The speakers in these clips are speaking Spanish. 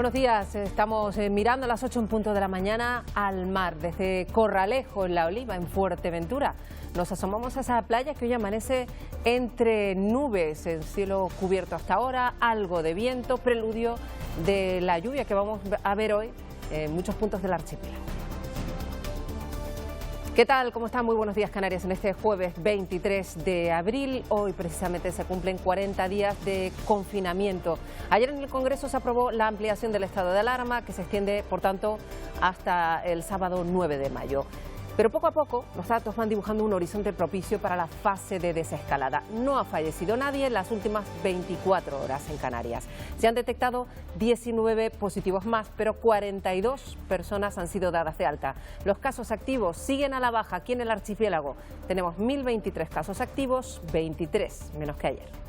Buenos días, estamos mirando a las 8 en punto de la mañana al mar, desde Corralejo, en La Oliva, en Fuerteventura. Nos asomamos a esa playa que hoy amanece entre nubes, en cielo cubierto hasta ahora, algo de viento, preludio de la lluvia que vamos a ver hoy en muchos puntos del archipiélago. ¿Qué tal? ¿Cómo están? Muy buenos días, Canarias, en este jueves 23 de abril. Hoy precisamente se cumplen 40 días de confinamiento. Ayer en el Congreso se aprobó la ampliación del estado de alarma, que se extiende, por tanto, hasta el sábado 9 de mayo. Pero poco a poco los datos van dibujando un horizonte propicio para la fase de desescalada. No ha fallecido nadie en las últimas 24 horas en Canarias. Se han detectado 19 positivos más, pero 42 personas han sido dadas de alta. Los casos activos siguen a la baja aquí en el archipiélago. Tenemos 1.023 casos activos, 23 menos que ayer.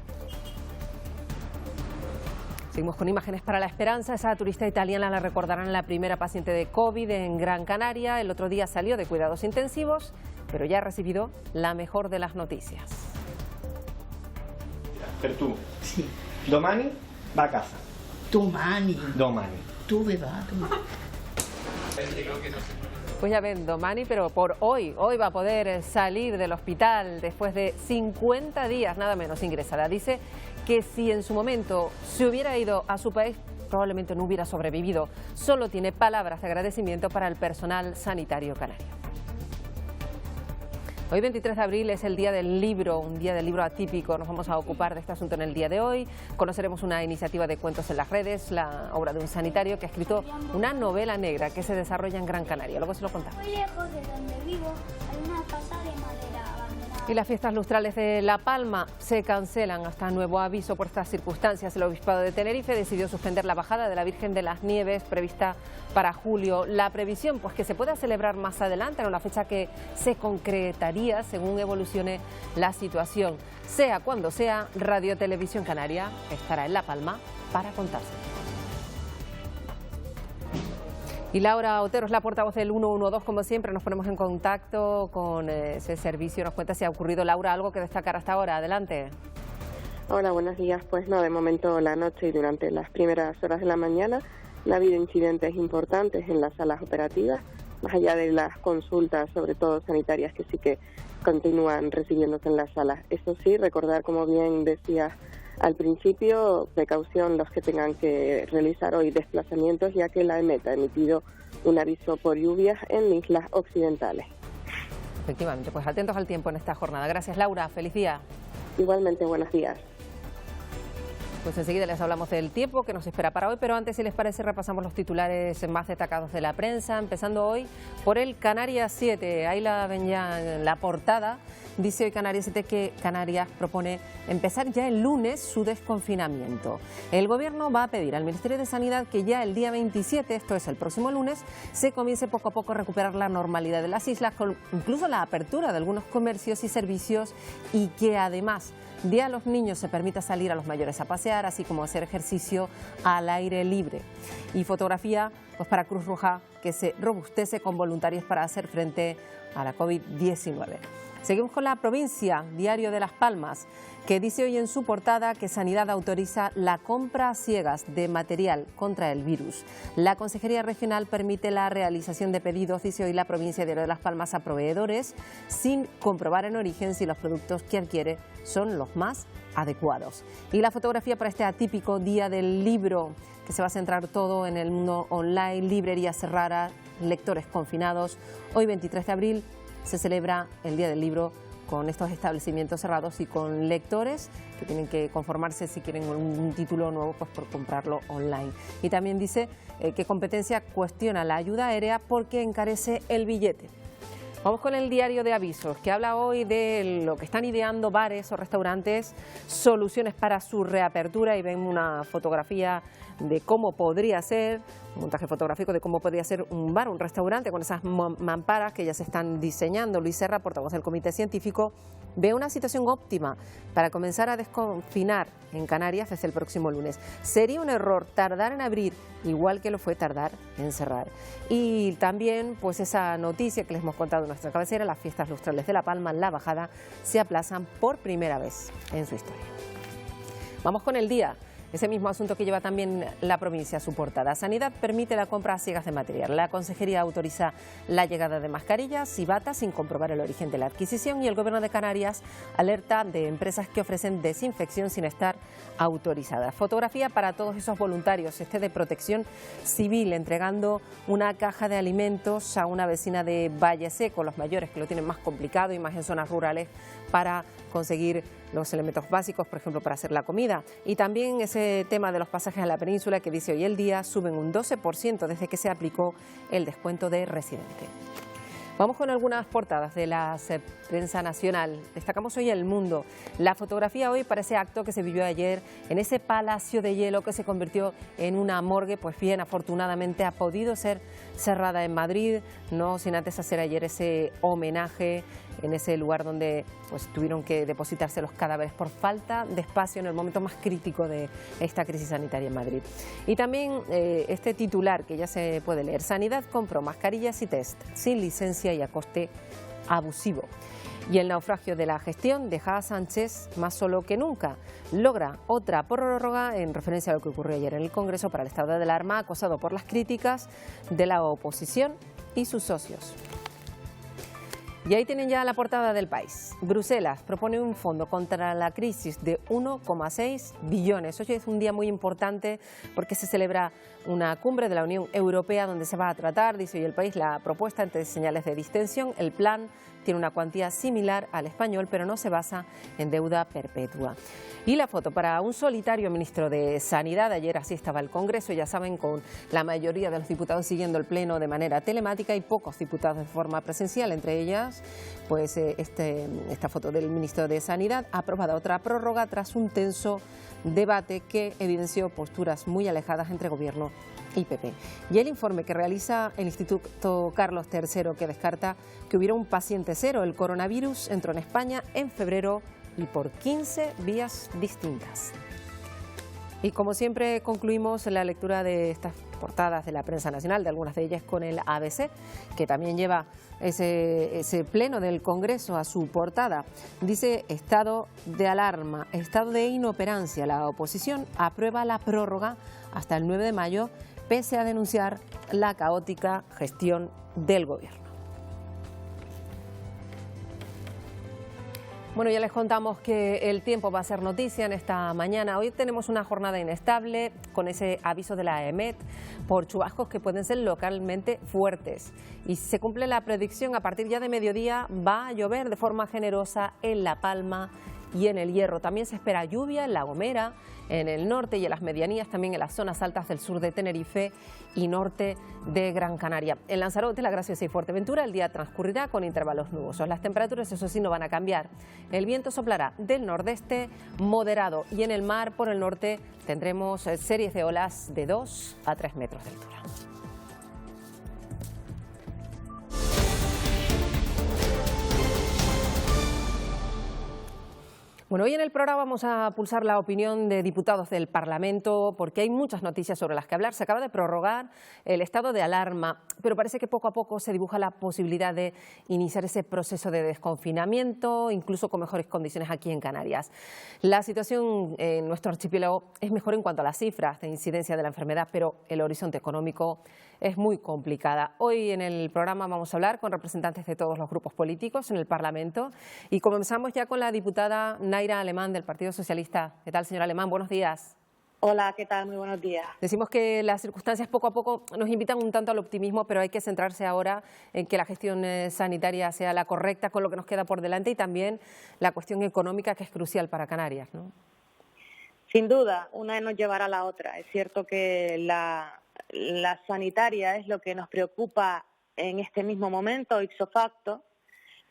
Seguimos con imágenes para la esperanza. Esa turista italiana la recordarán, la primera paciente de COVID en Gran Canaria. El otro día salió de cuidados intensivos, pero ya ha recibido la mejor de las noticias. Per tu? Sì. Domani va a casa. Domani. Domani. Dove vado? Pues ya ven, domani, pero por hoy. Hoy va a poder salir del hospital después de 50 días, nada menos, ingresada. Dice que si en su momento se hubiera ido a su país, probablemente no hubiera sobrevivido. Solo tiene palabras de agradecimiento para el personal sanitario canario. Hoy, 23 de abril, es el Día del Libro, un día del libro atípico. Nos vamos a ocupar de este asunto en el día de hoy. Conoceremos una iniciativa de cuentos en las redes, la obra de un sanitario que ha escrito una novela negra que se desarrolla en Gran Canaria. Luego se lo contamos. Muy lejos de donde vivo hay una casa de madera abandonada. Y las fiestas lustrales de La Palma se cancelan hasta nuevo aviso por estas circunstancias. El Obispado de Tenerife decidió suspender la bajada de la Virgen de las Nieves prevista para julio. La previsión, pues, que se pueda celebrar más adelante, en una fecha que se concretaría según evolucione la situación. Sea cuando sea, Radio Televisión Canaria estará en La Palma para contárselo. Y Laura Otero es la portavoz del 112, como siempre. Nos ponemos en contacto con ese servicio. Nos cuenta si ha ocurrido, Laura, algo que destacar hasta ahora. Adelante. Hola, buenos días. Pues no, de momento la noche y durante las primeras horas de la mañana no ha habido incidentes importantes en las salas operativas, más allá de las consultas, sobre todo sanitarias, que sí que continúan recibiéndose en las salas. Eso sí, recordar, como bien decías al principio, precaución los que tengan que realizar hoy desplazamientos, ya que la EMET ha emitido un aviso por lluvias en islas occidentales. Efectivamente, pues atentos al tiempo en esta jornada. Gracias, Laura. Feliz día. Igualmente, buenos días. Pues enseguida les hablamos del tiempo que nos espera para hoy, pero antes, si les parece, repasamos los titulares más destacados de la prensa, empezando hoy por el Canarias 7. Ahí la ven ya en la portada. Dice hoy Canarias 7 que Canarias propone empezar ya el lunes su desconfinamiento. El Gobierno va a pedir al Ministerio de Sanidad que ya el día 27, esto es el próximo lunes, se comience poco a poco a recuperar la normalidad de las islas, con incluso la apertura de algunos comercios y servicios, y que además de a los niños se permita salir a los mayores a pasear, así como hacer ejercicio al aire libre. Y fotografía, pues, para Cruz Roja, que se robustece con voluntarios para hacer frente a la COVID-19. Seguimos con La Provincia, diario de Las Palmas, que dice hoy en su portada que Sanidad autoriza la compra a ciegas de material contra el virus. La Consejería Regional permite la realización de pedidos, dice hoy La Provincia, diario de Las Palmas, a proveedores sin comprobar en origen si los productos que adquiere son los más adecuados. Y la fotografía para este atípico Día del Libro, que se va a centrar todo en el mundo online, librerías cerradas, lectores confinados. Hoy, 23 de abril, se celebra el Día del Libro con estos establecimientos cerrados y con lectores que tienen que conformarse, si quieren un título nuevo, pues por comprarlo online. Y también dice que Competencia cuestiona la ayuda aérea porque encarece el billete. Vamos con el diario de Avisos, que habla hoy de lo que están ideando bares o restaurantes, soluciones para su reapertura, y ven una fotografía de cómo podría ser, un montaje fotográfico de cómo podría ser un bar, un restaurante, con esas mamparas que ya se están diseñando. Luis Serra, portavoz del Comité Científico, ve una situación óptima para comenzar a desconfinar en Canarias desde el próximo lunes. Sería un error tardar en abrir, igual que lo fue tardar en cerrar. Y también, pues, esa noticia que les hemos contado en nuestra cabecera, las fiestas lustrales de La Palma, la bajada, se aplazan por primera vez en su historia. Vamos con El Día, ese mismo asunto que lleva también la provincia a su portada. Sanidad permite la compra a ciegas de material. La Consejería autoriza la llegada de mascarillas y batas sin comprobar el origen de la adquisición, y el Gobierno de Canarias alerta de empresas que ofrecen desinfección sin estar autorizadas. Fotografía para todos esos voluntarios, de Protección Civil, entregando una caja de alimentos a una vecina de Valle Seco, los mayores que lo tienen más complicado y más en zonas rurales, para conseguir los elementos básicos, por ejemplo, para hacer la comida. Y también ese tema de los pasajes a la península, que dice hoy El Día, suben un 12% desde que se aplicó el descuento de residente. Vamos con algunas portadas de la prensa nacional. Destacamos hoy El Mundo. La fotografía hoy para ese acto que se vivió ayer en ese palacio de hielo que se convirtió en una morgue. Pues bien, afortunadamente ha podido ser cerrada en Madrid, no sin antes hacer ayer ese homenaje en ese lugar donde pues tuvieron que depositarse los cadáveres por falta de espacio en el momento más crítico de esta crisis sanitaria en Madrid. Y también este titular que ya se puede leer: Sanidad compró mascarillas y test sin licencia y a coste abusivo. Y el naufragio de la gestión deja a Sánchez más solo que nunca. Logra otra prórroga en referencia a lo que ocurrió ayer en el Congreso para el estado de alarma, acosado por las críticas de la oposición y sus socios. Y ahí tienen ya la portada del País. Bruselas propone un fondo contra la crisis de 1,6 billones. Hoy es un día muy importante porque se celebra una cumbre de la Unión Europea donde se va a tratar, dice hoy El País, la propuesta entre señales de distensión. El plan tiene una cuantía similar al español, pero no se basa en deuda perpetua. Y la foto para un solitario ministro de Sanidad. Ayer así estaba el Congreso, ya saben, con la mayoría de los diputados siguiendo el pleno de manera telemática y pocos diputados de forma presencial. Entre ellas, pues esta foto del ministro de Sanidad, aprobada otra prórroga tras un tenso debate que evidenció posturas muy alejadas entre Gobierno y PP. Y el informe que realiza el Instituto Carlos III, que descarta que hubiera un paciente cero. El coronavirus entró en España en febrero y por 15 vías distintas. Y como siempre concluimos la lectura de estas portadas de la prensa nacional, de algunas de ellas con el ABC, que también lleva ese pleno del Congreso a su portada. Dice: estado de alarma, estado de inoperancia. La oposición aprueba la prórroga hasta el 9 de mayo, pese a denunciar la caótica gestión del Gobierno. Bueno, ya les contamos que el tiempo va a ser noticia en esta mañana. Hoy tenemos una jornada inestable con ese aviso de la EMET por chubascos que pueden ser localmente fuertes. Y si se cumple la predicción, a partir ya de mediodía va a llover de forma generosa en La Palma y en El Hierro. También se espera lluvia en La Gomera, en el norte y en las medianías, también en las zonas altas del sur de Tenerife y norte de Gran Canaria. En Lanzarote, La Graciosa y Fuerteventura el día transcurrirá con intervalos nubosos. Las temperaturas, eso sí, no van a cambiar. El viento soplará del nordeste moderado y en el mar por el norte tendremos series de olas de 2 a 3 metros de altura. Bueno, hoy en el programa vamos a pulsar la opinión de diputados del Parlamento porque hay muchas noticias sobre las que hablar. Se acaba de prorrogar el estado de alarma, pero parece que poco a poco se dibuja la posibilidad de iniciar ese proceso de desconfinamiento, incluso con mejores condiciones aquí en Canarias. La situación en nuestro archipiélago es mejor en cuanto a las cifras de incidencia de la enfermedad, pero el horizonte económico es muy complicada. Hoy en el programa vamos a hablar con representantes de todos los grupos políticos en el Parlamento y comenzamos ya con la diputada Naira Alemán del Partido Socialista. ¿Qué tal, señora Alemán? Buenos días. Hola, ¿qué tal? Muy buenos días. Decimos que las circunstancias poco a poco nos invitan un tanto al optimismo, pero hay que centrarse ahora en que la gestión sanitaria sea la correcta con lo que nos queda por delante y también la cuestión económica, que es crucial para Canarias, ¿no? Sin duda, una nos llevará a la otra. Es cierto que la sanitaria es lo que nos preocupa en este mismo momento, ipso facto,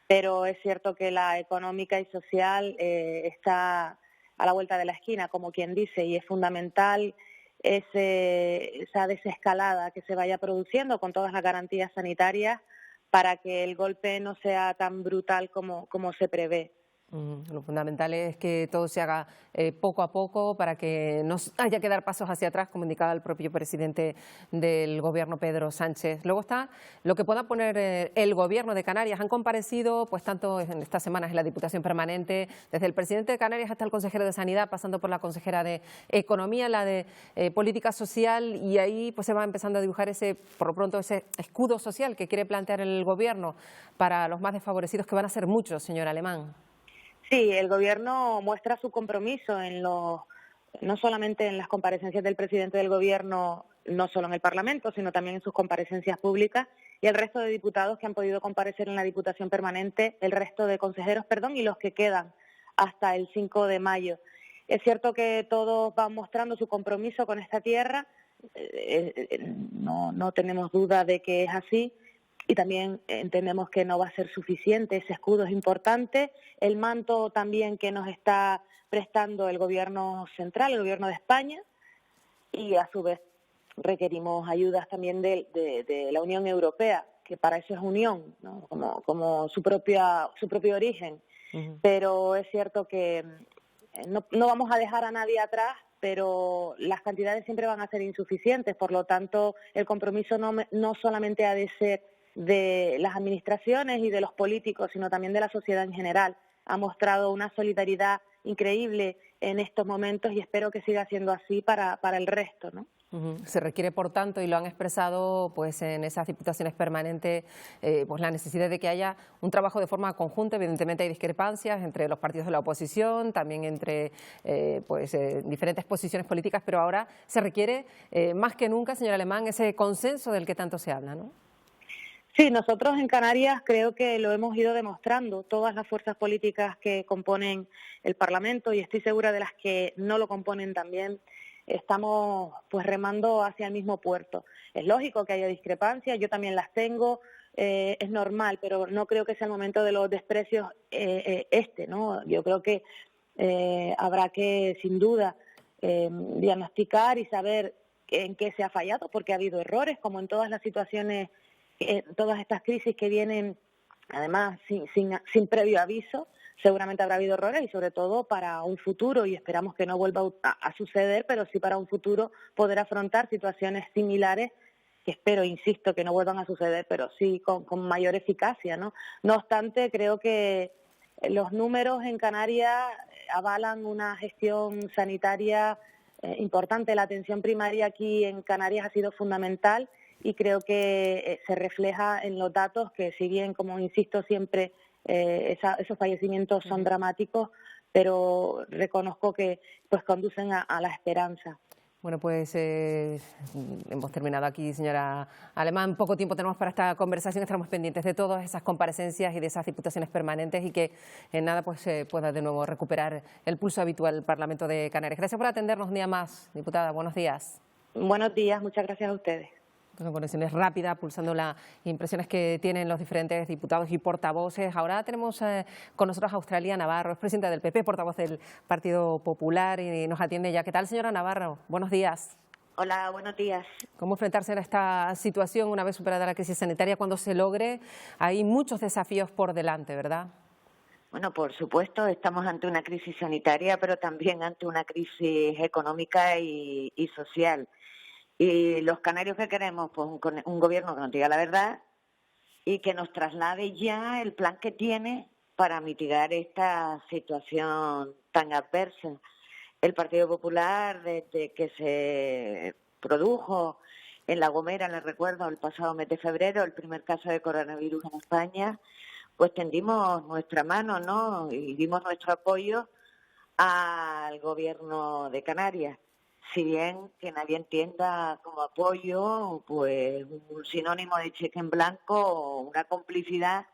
pero es cierto que la económica y social está a la vuelta de la esquina, como quien dice, y es fundamental esa desescalada que se vaya produciendo con todas las garantías sanitarias para que el golpe no sea tan brutal como se prevé. Lo fundamental es que todo se haga poco a poco para que no haya que dar pasos hacia atrás, como indicaba el propio presidente del Gobierno, Pedro Sánchez. Luego está lo que pueda poner el Gobierno de Canarias. Han comparecido, pues tanto en estas semanas en la Diputación Permanente, desde el presidente de Canarias hasta el consejero de Sanidad, pasando por la consejera de Economía, la de Política Social, y ahí pues se va empezando a dibujar por lo pronto, ese escudo social que quiere plantear el Gobierno para los más desfavorecidos, que van a ser muchos, señor Alemán. Sí, el Gobierno muestra su compromiso no solamente en las comparecencias del presidente del Gobierno, no solo en el Parlamento, sino también en sus comparecencias públicas, y el resto de diputados que han podido comparecer en la Diputación Permanente, el resto de consejeros, y los que quedan hasta el 5 de mayo. Es cierto que todos van mostrando su compromiso con esta tierra, no tenemos duda de que es así. Y también entendemos que no va a ser suficiente, ese escudo es importante, el manto también que nos está prestando el Gobierno central, el Gobierno de España, y a su vez requerimos ayudas también de la Unión Europea, que para eso es unión, ¿no? como su propio origen. Pero es cierto que no vamos a dejar a nadie atrás, pero las cantidades siempre van a ser insuficientes, por lo tanto el compromiso no solamente ha de ser de las administraciones y de los políticos, sino también de la sociedad en general. Ha mostrado una solidaridad increíble en estos momentos y espero que siga siendo así para el resto, ¿no? Se requiere, por tanto, y lo han expresado pues en esas diputaciones permanentes, pues la necesidad de que haya un trabajo de forma conjunta. Evidentemente hay discrepancias entre los partidos de la oposición, también entre diferentes posiciones políticas, pero ahora se requiere más que nunca, señor Alemán, ese consenso del que tanto se habla, ¿no? Sí, nosotros en Canarias creo que lo hemos ido demostrando, todas las fuerzas políticas que componen el Parlamento, y estoy segura de las que no lo componen también, estamos pues remando hacia el mismo puerto. Es lógico que haya discrepancias, yo también las tengo, es normal, pero no creo que sea el momento de los desprecios ¿no? Yo creo que habrá que, sin duda, diagnosticar y saber en qué se ha fallado, porque ha habido errores, como en todas las situaciones, todas estas crisis que vienen, además, sin previo aviso. Seguramente habrá habido errores y sobre todo para un futuro, y esperamos que no vuelva a suceder, pero sí para un futuro poder afrontar situaciones similares, que espero, insisto, que no vuelvan a suceder, pero sí con mayor eficacia, ¿no? No obstante, creo que los números en Canarias avalan una gestión sanitaria importante. La atención primaria aquí en Canarias ha sido fundamental y creo que se refleja en los datos que, si bien, como insisto siempre, esos fallecimientos son dramáticos, pero reconozco que pues conducen a la esperanza. Bueno, pues hemos terminado aquí, señora Alemán. Poco tiempo tenemos para esta conversación. Estaremos pendientes de todas esas comparecencias y de esas diputaciones permanentes, y que en nada pues pueda de nuevo recuperar el pulso habitual del Parlamento de Canarias. Gracias por atendernos un día más, diputada. Buenos días. Buenos días, muchas gracias a ustedes. Con conexiones rápidas, pulsando las impresiones que tienen los diferentes diputados y portavoces. Ahora tenemos con nosotros a Australia Navarro, es presidenta del PP, portavoz del Partido Popular, y nos atiende ya. ¿Qué tal, señora Navarro? Buenos días. Hola, buenos días. ¿Cómo enfrentarse a esta situación una vez superada la crisis sanitaria? Cuando se logre, hay muchos desafíos por delante, ¿verdad? Bueno, por supuesto, estamos ante una crisis sanitaria, pero también ante una crisis económica y social. Y los canarios que queremos, pues un gobierno que nos diga la verdad y que nos traslade ya el plan que tiene para mitigar esta situación tan adversa. El Partido Popular, desde que se produjo en La Gomera, les recuerdo, el pasado mes de febrero, el primer caso de coronavirus en España, pues tendimos nuestra mano, ¿no? Y dimos nuestro apoyo al gobierno de Canarias. Si bien que nadie entienda como apoyo pues un sinónimo de cheque en blanco o una complicidad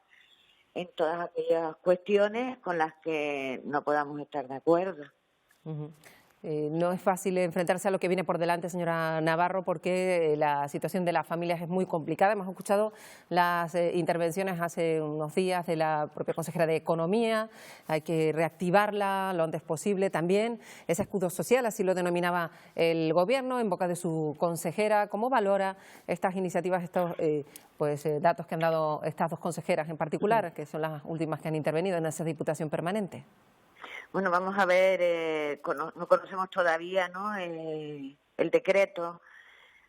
en todas aquellas cuestiones con las que no podamos estar de acuerdo. No es fácil enfrentarse a lo que viene por delante, señora Navarro, porque la situación de las familias es muy complicada. Hemos escuchado las intervenciones hace unos días de la propia consejera de Economía. Hay que reactivarla lo antes posible también. Ese escudo social, así lo denominaba el Gobierno en boca de su consejera. ¿Cómo valora estas iniciativas, estos datos que han dado estas dos consejeras en particular, que son las últimas que han intervenido en esa Diputación Permanente? Bueno, vamos a ver, no conocemos todavía, ¿no? El decreto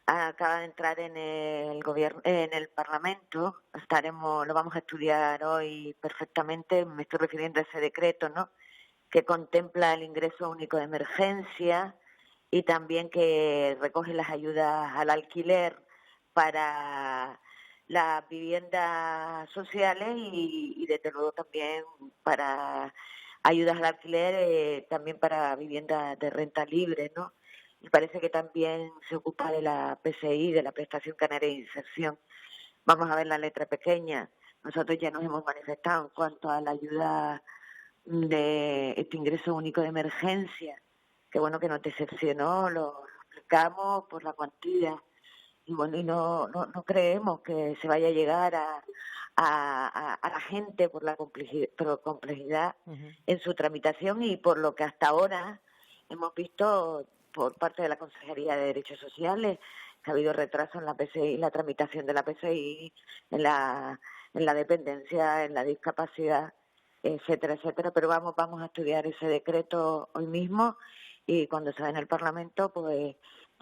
acaba de entrar en el gobierno, en el Parlamento. Lo vamos a estudiar hoy perfectamente. Me estoy refiriendo a ese decreto, ¿no? Que contempla el ingreso único de emergencia y también que recoge las ayudas al alquiler para las viviendas sociales y desde luego también para ayudas al alquiler, también para viviendas de renta libre, ¿no? Y parece que también se ocupa de la PCI, de la Prestación Canaria de Inserción. Vamos a ver la letra pequeña. Nosotros ya nos hemos manifestado en cuanto a la ayuda de este ingreso único de emergencia, que bueno, que nos decepcionó, lo explicamos por la cuantía. Y bueno, y no creemos que se vaya a llegar a la gente por la complejidad en su tramitación y por lo que hasta ahora hemos visto por parte de la Consejería de Derechos Sociales, que ha habido retraso en la PCI, la tramitación de la PCI, en la dependencia, en la discapacidad, etcétera, etcétera. Pero vamos a estudiar ese decreto hoy mismo y cuando se va en el Parlamento, pues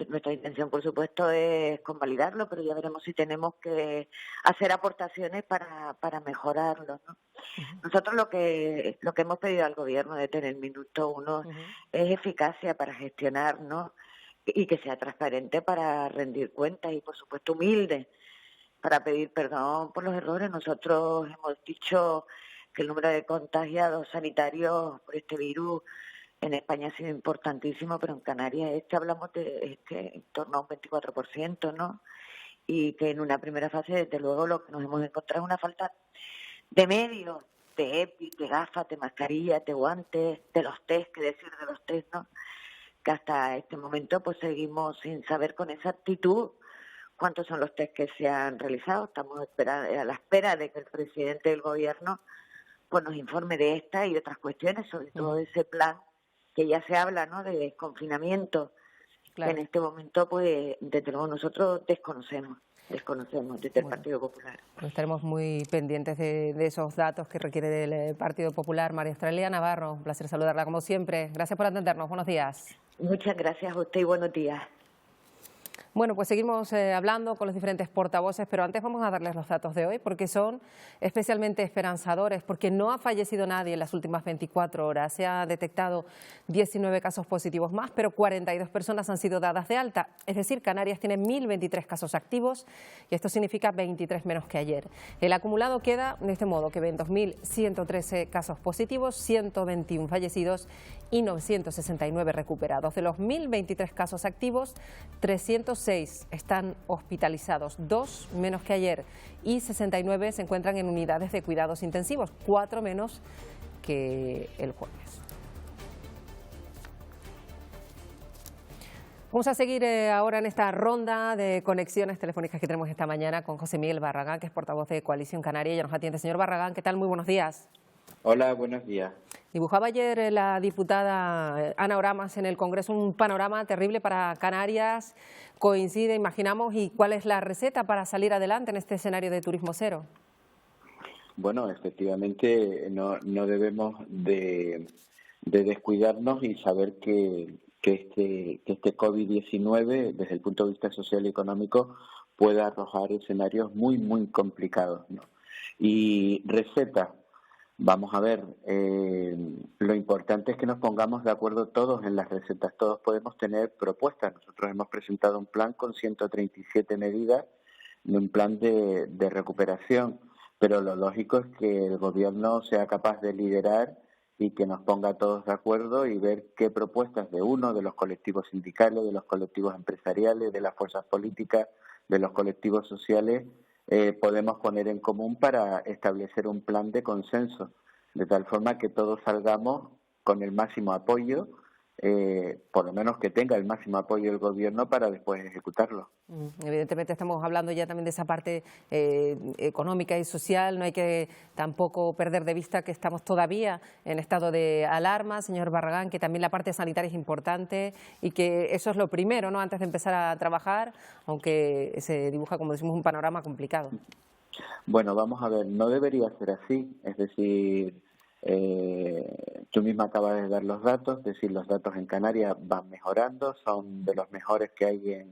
nuestra intención, por supuesto, es convalidarlo, pero ya veremos si tenemos que hacer aportaciones para mejorarlo, ¿no? Nosotros lo que hemos pedido al Gobierno desde el minuto uno es eficacia para gestionar, ¿no? Y que sea transparente para rendir cuentas y, por supuesto, humilde para pedir perdón por los errores. Nosotros hemos dicho que el número de contagiados sanitarios por este virus en España ha sido importantísimo, pero en Canarias hablamos de en torno a un 24%, ¿no? Y que en una primera fase, desde luego, lo que nos hemos encontrado es una falta de medios, de EPI, de gafas, de mascarillas, de guantes, de los test, qué decir de los test, ¿no? Que hasta este momento pues seguimos sin saber con exactitud cuántos son los test que se han realizado. Estamos a la espera de que el presidente del Gobierno pues nos informe de esta y de otras cuestiones, sobre todo de ese plan que ya se habla, ¿no?, de desconfinamiento, claro, que en este momento, pues, desde luego nosotros desconocemos desde el Partido Popular. Pues estaremos muy pendientes de esos datos que requiere del Partido Popular. María Estrella Navarro, un placer saludarla como siempre. Gracias por atendernos. Buenos días. Muchas gracias a usted y buenos días. Bueno, pues seguimos hablando con los diferentes portavoces, pero antes vamos a darles los datos de hoy porque son especialmente esperanzadores, porque no ha fallecido nadie en las últimas 24 horas. Se ha detectado 19 casos positivos más, pero 42 personas han sido dadas de alta. Es decir, Canarias tiene 1.023 casos activos y esto significa 23 menos que ayer. El acumulado queda de este modo, que ven 2.113 casos positivos, 121 fallecidos y 969 recuperados. De los 1.023 casos activos, 306 están hospitalizados, 2 menos que ayer, y 69 se encuentran en unidades de cuidados intensivos, 4 menos que el jueves. Vamos a seguir ahora en esta ronda de conexiones telefónicas que tenemos esta mañana con José Miguel Barragán, que es portavoz de Coalición Canaria. Ya nos atiende. Señor Barragán, ¿qué tal? Muy buenos días. Hola, buenos días. Dibujaba ayer la diputada Ana Oramas en el Congreso un panorama terrible para Canarias. Coincide, imaginamos, ¿y cuál es la receta para salir adelante en este escenario de turismo cero? Bueno, efectivamente no debemos de descuidarnos y saber que este COVID-19, desde el punto de vista social y económico, puede arrojar escenarios muy, muy complicados, ¿no? Y receta. Vamos a ver, lo importante es que nos pongamos de acuerdo todos en las recetas, todos podemos tener propuestas. Nosotros hemos presentado un plan con 137 medidas, un plan de recuperación, pero lo lógico es que el Gobierno sea capaz de liderar y que nos ponga todos de acuerdo y ver qué propuestas de los colectivos sindicales, de los colectivos empresariales, de las fuerzas políticas, de los colectivos sociales, podemos poner en común para establecer un plan de consenso, de tal forma que todos salgamos con el máximo apoyo por lo menos que tenga el máximo apoyo del gobierno para después ejecutarlo. Evidentemente estamos hablando ya también de esa parte económica y social. No hay que tampoco perder de vista que estamos todavía en estado de alarma, señor Barragán, que también la parte sanitaria es importante y que eso es lo primero, ¿no?, antes de empezar a trabajar, aunque se dibuja, como decimos, un panorama complicado. Bueno, vamos a ver, no debería ser así, es decir, tú misma acabas de dar los datos, es decir, los datos en Canarias van mejorando, son de los mejores que hay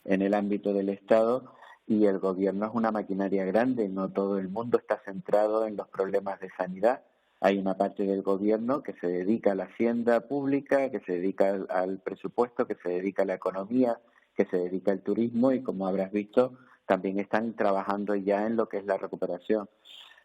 en el ámbito del Estado, y el gobierno es una maquinaria grande, no todo el mundo está centrado en los problemas de sanidad. Hay una parte del gobierno que se dedica a la hacienda pública, que se dedica al presupuesto, que se dedica a la economía, que se dedica al turismo, y como habrás visto, también están trabajando ya en lo que es la recuperación.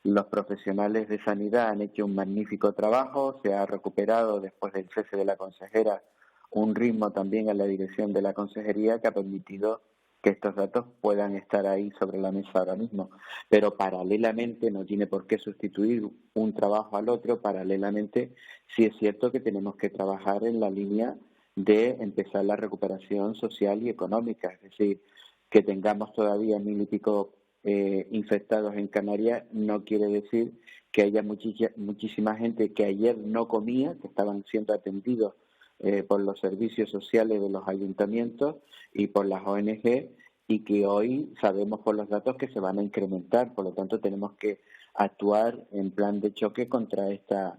Los profesionales de sanidad han hecho un magnífico trabajo, se ha recuperado después del cese de la consejera un ritmo también en la dirección de la consejería que ha permitido que estos datos puedan estar ahí sobre la mesa ahora mismo. Pero paralelamente, no tiene por qué sustituir un trabajo al otro, paralelamente sí es cierto que tenemos que trabajar en la línea de empezar la recuperación social y económica, es decir, que tengamos todavía 1000 y pico infectados en Canarias no quiere decir que haya muchísima gente que ayer no comía, que estaban siendo atendidos por los servicios sociales de los ayuntamientos y por las ONG, y que hoy sabemos por los datos que se van a incrementar. Por lo tanto, tenemos que actuar en plan de choque contra esta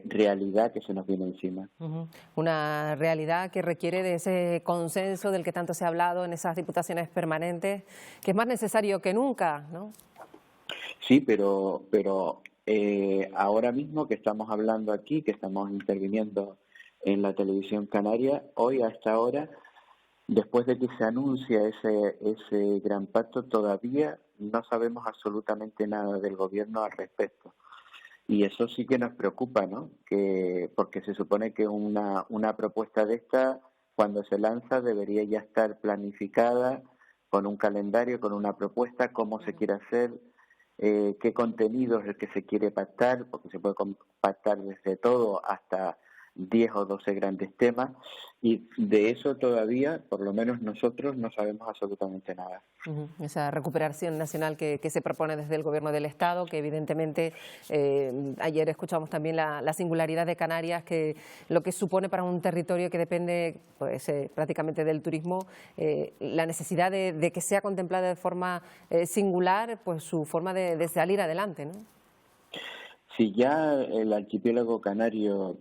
realidad que se nos viene encima. Una realidad que requiere de ese consenso del que tanto se ha hablado en esas diputaciones permanentes, que es más necesario que nunca, ¿no? Sí, pero ahora mismo que estamos hablando aquí, que estamos interviniendo en la televisión canaria, hoy a esta hora, después de que se anuncia ese gran pacto, todavía no sabemos absolutamente nada del gobierno al respecto. Y eso sí que nos preocupa, ¿no? Porque se supone que una propuesta de esta, cuando se lanza, debería ya estar planificada con un calendario, con una propuesta, cómo se quiere hacer, qué contenido es el que se quiere pactar, porque se puede pactar desde todo hasta 10 o 12 grandes temas, y de eso todavía, por lo menos nosotros, no sabemos absolutamente nada. Esa recuperación nacional que se propone desde el Gobierno del Estado, que evidentemente ayer escuchamos también la singularidad de Canarias, que lo que supone para un territorio que depende pues prácticamente del turismo, la necesidad de que sea contemplada de forma singular pues su forma de salir adelante, ¿no? Si ya el archipiélago canario,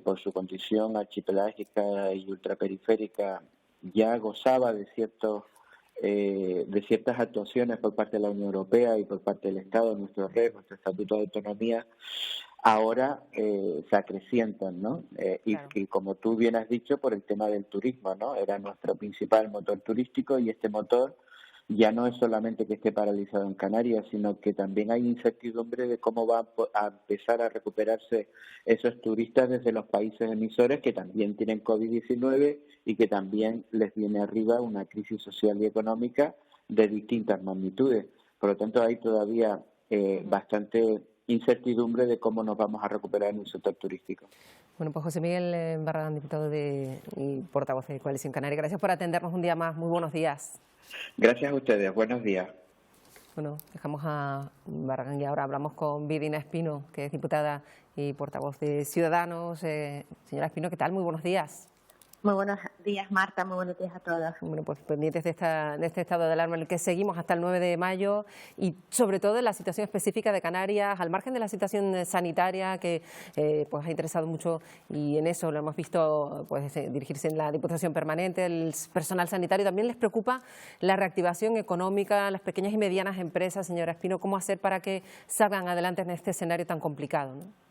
por su condición archipelágica y ultraperiférica, ya gozaba de ciertas actuaciones por parte de la Unión Europea y por parte del Estado, nuestro Estatuto de Autonomía, ahora se acrecientan, ¿no? Claro. Y como tú bien has dicho, por el tema del turismo, ¿no? Era nuestro principal motor turístico, y este motor ya no es solamente que esté paralizado en Canarias, sino que también hay incertidumbre de cómo va a empezar a recuperarse esos turistas desde los países emisores que también tienen COVID-19 y que también les viene arriba una crisis social y económica de distintas magnitudes. Por lo tanto, hay todavía bastante incertidumbre de cómo nos vamos a recuperar en el sector turístico. Bueno, pues José Miguel Barragán, diputado y portavoz de Coalición Canaria, gracias por atendernos un día más. Muy buenos días. Gracias a ustedes. Buenos días. Bueno, dejamos a Barragán y ahora hablamos con Vidina Espino, que es diputada y portavoz de Ciudadanos. Señora Espino, ¿qué tal? Muy buenos días. Muy buenos días, Marta. Muy buenos días a todas. Bueno, pues pendientes de este estado de alarma en el que seguimos hasta el 9 de mayo y sobre todo en la situación específica de Canarias, al margen de la situación sanitaria que pues ha interesado mucho, y en eso lo hemos visto pues dirigirse en la Diputación Permanente, el personal sanitario. También les preocupa la reactivación económica, las pequeñas y medianas empresas. Señora Espino, ¿cómo hacer para que salgan adelante en este escenario tan complicado, ¿no?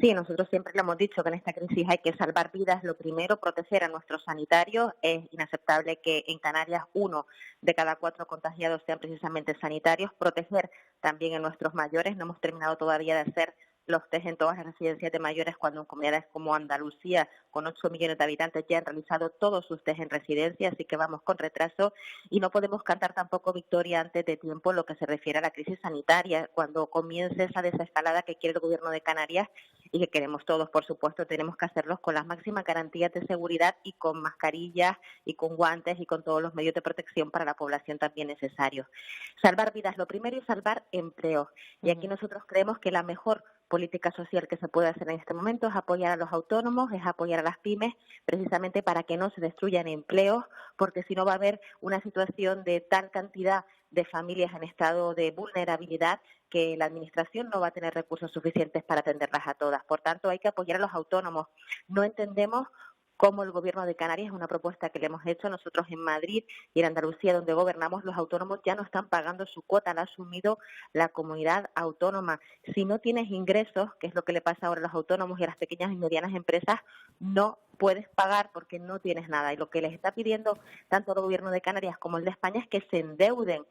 Sí, nosotros siempre le hemos dicho que en esta crisis hay que salvar vidas. Lo primero, proteger a nuestros sanitarios. Es inaceptable que en Canarias 1 de cada 4 contagiados sean precisamente sanitarios. Proteger también a nuestros mayores. No hemos terminado todavía de hacer los test en todas las residencias de mayores, cuando en comunidades como Andalucía, con 8 millones de habitantes, ya han realizado todos sus test en residencia, así que vamos con retraso, y no podemos cantar tampoco victoria antes de tiempo en lo que se refiere a la crisis sanitaria. Cuando comience esa desescalada que quiere el Gobierno de Canarias, y que queremos todos, por supuesto, tenemos que hacerlos con las máximas garantías de seguridad y con mascarillas y con guantes y con todos los medios de protección para la población también necesarios. Salvar vidas, lo primero, y salvar empleos. Y aquí nosotros creemos que la mejor política social que se puede hacer en este momento es apoyar a los autónomos, es apoyar a las pymes, precisamente para que no se destruyan empleos, porque si no va a haber una situación de tal cantidad de familias en estado de vulnerabilidad que la Administración no va a tener recursos suficientes para atenderlas a todas. Por tanto, hay que apoyar a los autónomos. No entendemos cómo el Gobierno de Canarias, es una propuesta que le hemos hecho nosotros en Madrid y en Andalucía, donde gobernamos, los autónomos ya no están pagando su cuota, la ha asumido la comunidad autónoma. Si no tienes ingresos, que es lo que le pasa ahora a los autónomos y a las pequeñas y medianas empresas, no puedes pagar porque no tienes nada. Y lo que les está pidiendo tanto el Gobierno de Canarias como el de España es que se endeuden,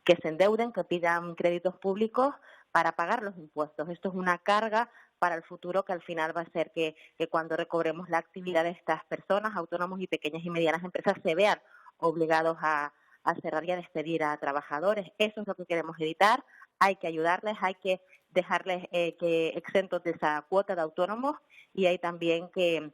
que pidan créditos públicos para pagar los impuestos. Esto es una carga para el futuro que al final va a ser que cuando recobremos la actividad de estas personas, autónomos y pequeñas y medianas empresas, se vean obligados a cerrar y a despedir a trabajadores. Eso es lo que queremos evitar. Hay que ayudarles, hay que dejarles que exentos de esa cuota de autónomos, y hay también que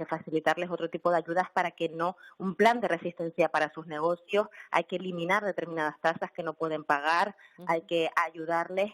facilitarles otro tipo de ayudas para que no, un plan de resistencia para sus negocios, hay que eliminar determinadas tasas que no pueden pagar, hay que ayudarles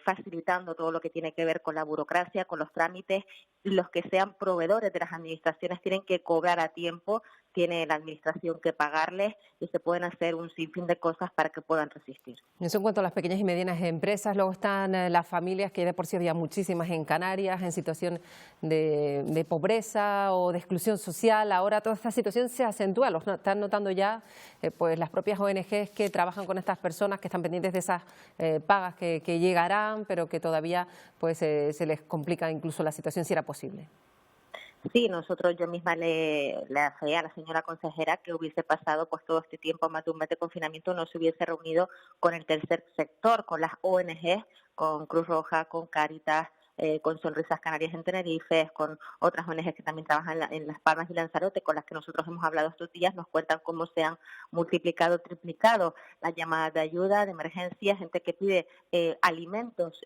facilitando todo lo que tiene que ver con la burocracia, con los trámites. Los que sean proveedores de las administraciones tienen que cobrar a tiempo, tiene la administración que pagarles, y se pueden hacer un sinfín de cosas para que puedan resistir. Eso en cuanto a las pequeñas y medianas empresas. Luego están las familias, que de por sí había muchísimas en Canarias, en situación de pobreza o de exclusión social. Ahora toda esta situación se acentúa, lo están notando ya pues las propias ONGs que trabajan con estas personas, que están pendientes de esas pagas que llegarán, pero que todavía pues se les complica incluso la situación, si era posible. Sí, yo misma le hacía a la señora consejera que hubiese pasado pues todo este tiempo, más de un mes de confinamiento, no se hubiese reunido con el tercer sector, con las ONGs, con Cruz Roja, con Cáritas, con Sonrisas Canarias en Tenerife, con otras ONGs que también trabajan en Las Palmas y Lanzarote, con las que nosotros hemos hablado estos días. Nos cuentan cómo se han multiplicado, triplicado las llamadas de ayuda, de emergencia, gente que pide alimentos,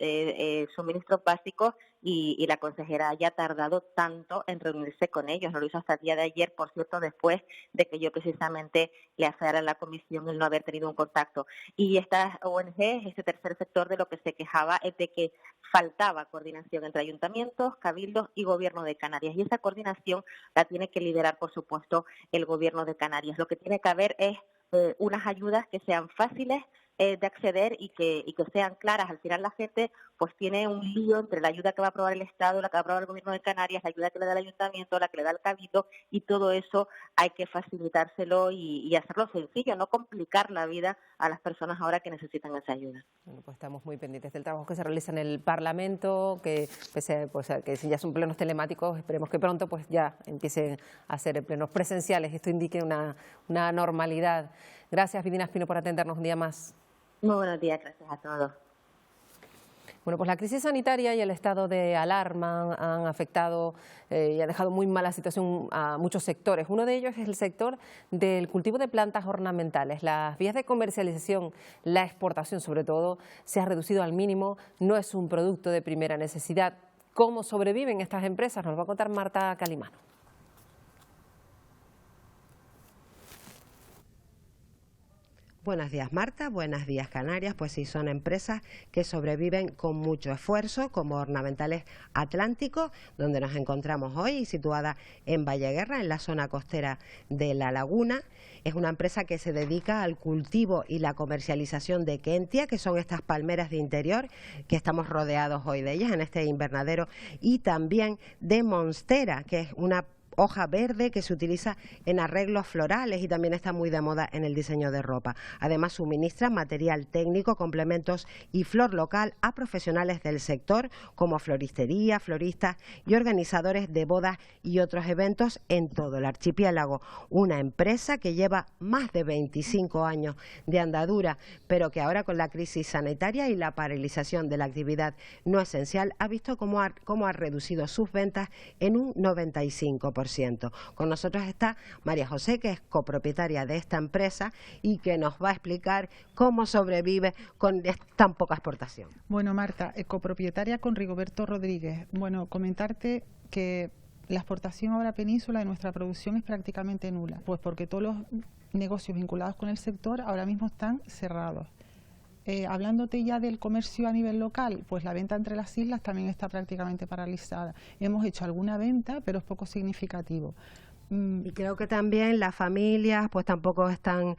suministros básicos, y la consejera haya tardado tanto en reunirse con ellos. No lo hizo hasta el día de ayer, por cierto, después de que yo precisamente le afeara a la comisión el no haber tenido un contacto. Y estas ONGs, este tercer sector, de lo que se quejaba es de que faltaba coordinación entre ayuntamientos, cabildos y Gobierno de Canarias. Y esa coordinación la tiene que liderar, por supuesto, el Gobierno de Canarias. Lo que tiene que haber es unas ayudas que sean fáciles de acceder y que sean claras. Al final la gente pues tiene un lío entre la ayuda que va a aprobar el Estado, la que va a aprobar el Gobierno de Canarias, la ayuda que le da el Ayuntamiento, la que le da el Cabildo, y todo eso hay que facilitárselo y hacerlo sencillo, no complicar la vida a las personas ahora que necesitan esa ayuda. Bueno, pues estamos muy pendientes del trabajo que se realiza en el Parlamento, que pese que si ya son plenos telemáticos, esperemos que pronto pues ya empiecen a ser plenos presenciales y esto indique una normalidad. Gracias, Vidina Espino, por atendernos un día más. Muy buenos días, gracias a todos. Bueno, pues la crisis sanitaria y el estado de alarma han afectado y han dejado muy mala situación a muchos sectores. Uno de ellos es el sector del cultivo de plantas ornamentales. Las vías de comercialización, la exportación sobre todo, se ha reducido al mínimo. No es un producto de primera necesidad. ¿Cómo sobreviven estas empresas? Nos lo va a contar Marta Calimano. Buenos días, Marta. Buenos días, Canarias. Pues sí, son empresas que sobreviven con mucho esfuerzo, como Ornamentales Atlántico, donde nos encontramos hoy, situada en Valleguerra, en la zona costera de La Laguna. Es una empresa que se dedica al cultivo y la comercialización de Kentia, que son estas palmeras de interior, que estamos rodeados hoy de ellas en este invernadero, y también de Monstera, que es una hoja verde que se utiliza en arreglos florales y también está muy de moda en el diseño de ropa. Además, suministra material técnico, complementos y flor local a profesionales del sector como floristería, floristas y organizadores de bodas y otros eventos en todo el archipiélago. Una empresa que lleva más de 25 años de andadura, pero que ahora con la crisis sanitaria y la paralización de la actividad no esencial ha visto cómo ha reducido sus ventas en un 95%. 100%. Con nosotros está María José, que es copropietaria de esta empresa y que nos va a explicar cómo sobrevive con tan poca exportación. Bueno, Marta, copropietaria con Rigoberto Rodríguez. Bueno, comentarte que la exportación ahora a Península de nuestra producción es prácticamente nula, pues porque todos los negocios vinculados con el sector ahora mismo están cerrados. Hablándote ya del comercio a nivel local, pues la venta entre las islas también está prácticamente paralizada. Hemos hecho alguna venta, pero es poco significativo. Y creo que también las familias pues tampoco están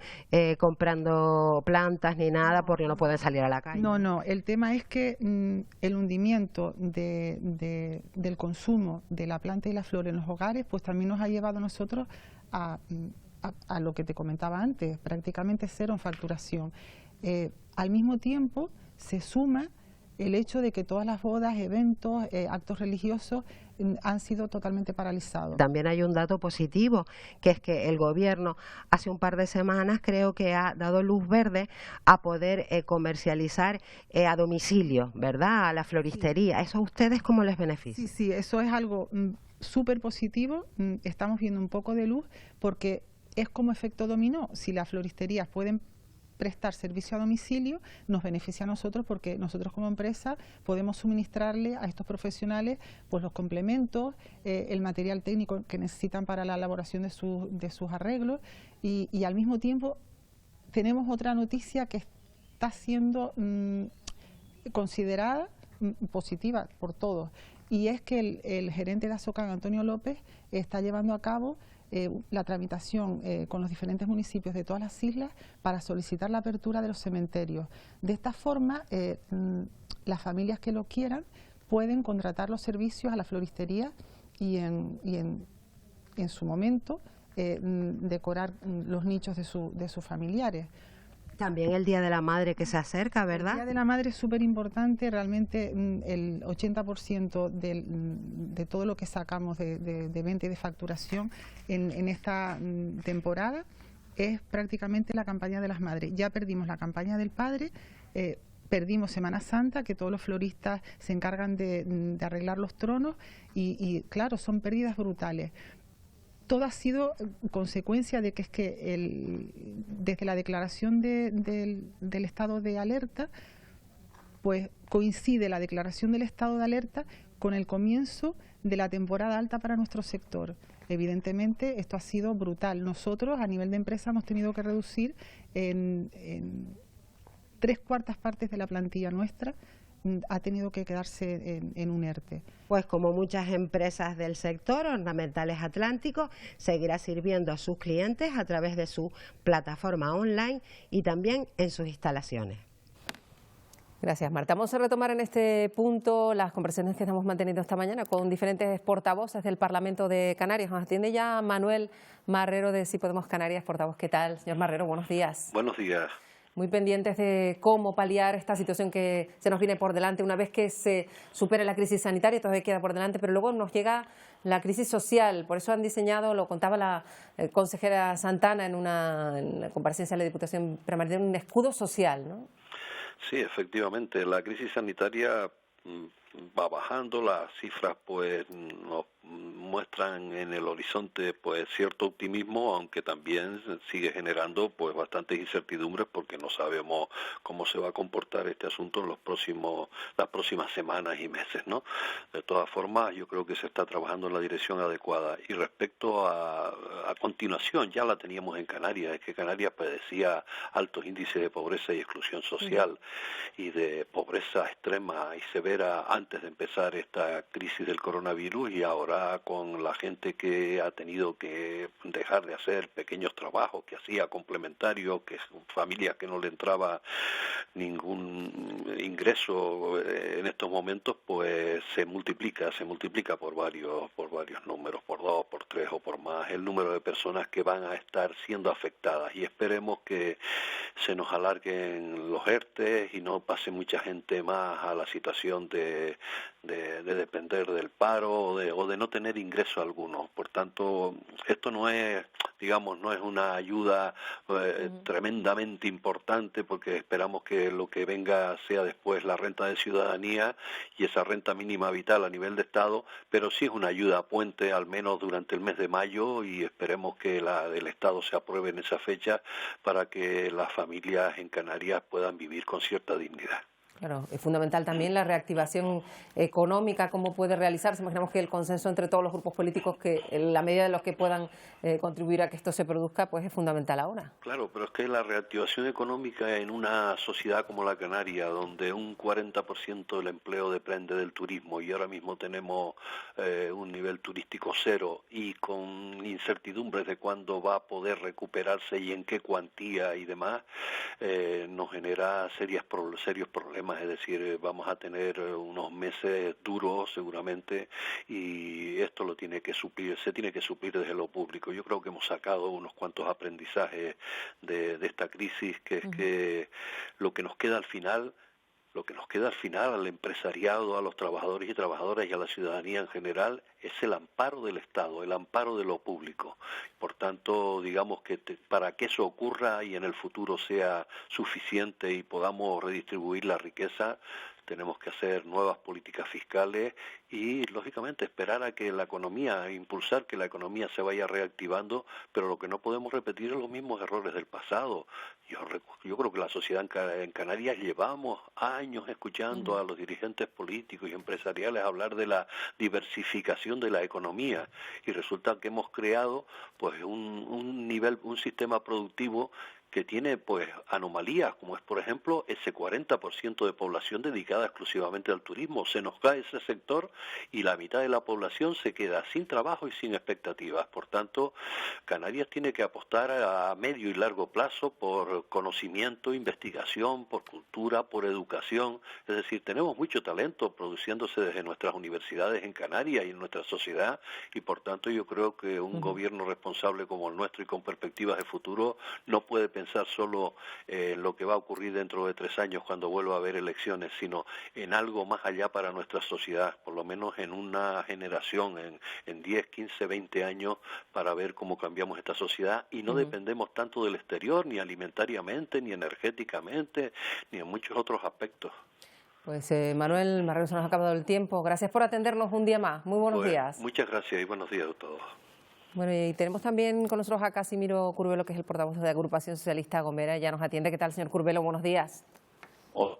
comprando plantas ni nada porque no pueden salir a la calle. No, el tema es que el hundimiento del consumo de la planta y la flor en los hogares pues también nos ha llevado a nosotros a lo que te comentaba antes, prácticamente cero en facturación. Al mismo tiempo se suma el hecho de que todas las bodas, eventos, actos religiosos han sido totalmente paralizados. También hay un dato positivo, que es que el gobierno hace un par de semanas creo que ha dado luz verde a poder comercializar a domicilio, ¿verdad?, a la floristería. ¿Eso a ustedes cómo les beneficia? Sí, eso es algo súper positivo. Estamos viendo un poco de luz porque es como efecto dominó. Si las floristerías pueden prestar servicio a domicilio, nos beneficia a nosotros porque nosotros como empresa podemos suministrarle a estos profesionales pues los complementos, el material técnico que necesitan para la elaboración de sus arreglos y al mismo tiempo tenemos otra noticia que está siendo considerada positiva por todos y es que el gerente de Azocan, Antonio López, está llevando a cabo la tramitación con los diferentes municipios de todas las islas para solicitar la apertura de los cementerios. De esta forma, las familias que lo quieran pueden contratar los servicios a la floristería y en su momento decorar los nichos de sus familiares. También el Día de la Madre que se acerca, ¿verdad? El Día de la Madre es súper importante, realmente el 80% de todo lo que sacamos de venta y de facturación en esta temporada es prácticamente la campaña de las madres. Ya perdimos la campaña del padre, perdimos Semana Santa, que todos los floristas se encargan de arreglar los tronos y claro, son pérdidas brutales. Todo ha sido consecuencia de que es que desde la declaración del estado de alerta, pues coincide la declaración del estado de alerta con el comienzo de la temporada alta para nuestro sector. Evidentemente esto ha sido brutal. Nosotros a nivel de empresa hemos tenido que reducir en 3/4 partes de la plantilla nuestra, ha tenido que quedarse en un ERTE. Pues como muchas empresas del sector, Ornamentales Atlántico seguirá sirviendo a sus clientes a través de su plataforma online y también en sus instalaciones. Gracias, Marta. Vamos a retomar en este punto las conversaciones que estamos manteniendo esta mañana con diferentes portavoces del Parlamento de Canarias. Nos atiende ya Manuel Marrero de Sí Podemos Canarias. Portavoz, ¿qué tal? Señor Marrero, buenos días. Buenos días. Muy pendientes de cómo paliar esta situación que se nos viene por delante una vez que se supere la crisis sanitaria, todavía queda por delante, pero luego nos llega la crisis social. Por eso han diseñado, lo contaba la consejera Santana en una comparecencia de la Diputación Permanente, un escudo social, ¿no? Sí, efectivamente, la crisis sanitaria va bajando, las cifras pues nos muestran en el horizonte pues cierto optimismo, aunque también sigue generando pues bastantes incertidumbres porque no sabemos cómo se va a comportar este asunto en las próximas semanas y meses, ¿no? De todas formas, yo creo que se está trabajando en la dirección adecuada. Y respecto a continuación, ya la teníamos en Canarias, es que Canarias padecía altos índices de pobreza y exclusión social y de pobreza extrema y severa antes de empezar esta crisis del coronavirus, y ahora con la gente que ha tenido que dejar de hacer pequeños trabajos que hacía complementarios, que familias que no le entraba ningún ingreso en estos momentos, pues se multiplica por varios números, por 2, por 3 o por más, el número de personas que van a estar siendo afectadas, y esperemos que se nos alarguen los ERTE y no pase mucha gente más a la situación de depender del paro o de no tener ingreso alguno. Por tanto, esto no es, digamos, no es una ayuda tremendamente importante, porque esperamos que lo que venga sea después la renta de ciudadanía y esa renta mínima vital a nivel de Estado, pero sí es una ayuda puente, al menos menos durante el mes de mayo, y esperemos que la del Estado se apruebe en esa fecha para que las familias en Canarias puedan vivir con cierta dignidad. Claro, es fundamental también la reactivación económica, cómo puede realizarse. Imaginamos que el consenso entre todos los grupos políticos, que en la medida de los que puedan contribuir a que esto se produzca, pues es fundamental ahora. Claro, pero es que la reactivación económica en una sociedad como la Canaria, donde un 40% del empleo depende del turismo y ahora mismo tenemos un nivel turístico cero y con incertidumbres de cuándo va a poder recuperarse y en qué cuantía y demás, nos genera serios problemas. Es decir, vamos a tener unos meses duros seguramente y esto lo tiene que suplir, se tiene que suplir desde lo público. Yo creo que hemos sacado unos cuantos aprendizajes de esta crisis, que es que lo que nos queda al final al empresariado, a los trabajadores y trabajadoras y a la ciudadanía en general, es el amparo del Estado, el amparo de lo público. Por tanto, digamos que para que eso ocurra y en el futuro sea suficiente y podamos redistribuir la riqueza, tenemos que hacer nuevas políticas fiscales y, lógicamente, esperar a que la economía, impulsar que la economía se vaya reactivando, pero lo que no podemos repetir es los mismos errores del pasado. Yo creo que la sociedad en Canarias llevamos años escuchando a los dirigentes políticos y empresariales hablar de la diversificación de la economía y resulta que hemos creado pues un sistema productivo que tiene pues anomalías, como es por ejemplo ese 40% de población dedicada exclusivamente al turismo. Se nos cae ese sector y la mitad de la población se queda sin trabajo y sin expectativas. Por tanto, Canarias tiene que apostar a medio y largo plazo por conocimiento, investigación, por cultura, por educación. Es decir, tenemos mucho talento produciéndose desde nuestras universidades en Canarias y en nuestra sociedad y por tanto yo creo que un gobierno responsable como el nuestro y con perspectivas de futuro no puede pensar solo en lo que va a ocurrir dentro de 3 años cuando vuelva a haber elecciones, sino en algo más allá para nuestra sociedad, por lo menos en una generación, en 10, 15, 20 años, para ver cómo cambiamos esta sociedad y no dependemos tanto del exterior, ni alimentariamente, ni energéticamente, ni en muchos otros aspectos. Pues Manuel Marrero, se nos ha acabado el tiempo. Gracias por atendernos un día más. Muy buenos días. Muchas gracias y buenos días a todos. Bueno, y tenemos también con nosotros a Casimiro Curbelo, que es el portavoz de la Agrupación Socialista Gomera. Ya nos atiende. ¿Qué tal, señor Curbelo? Buenos días.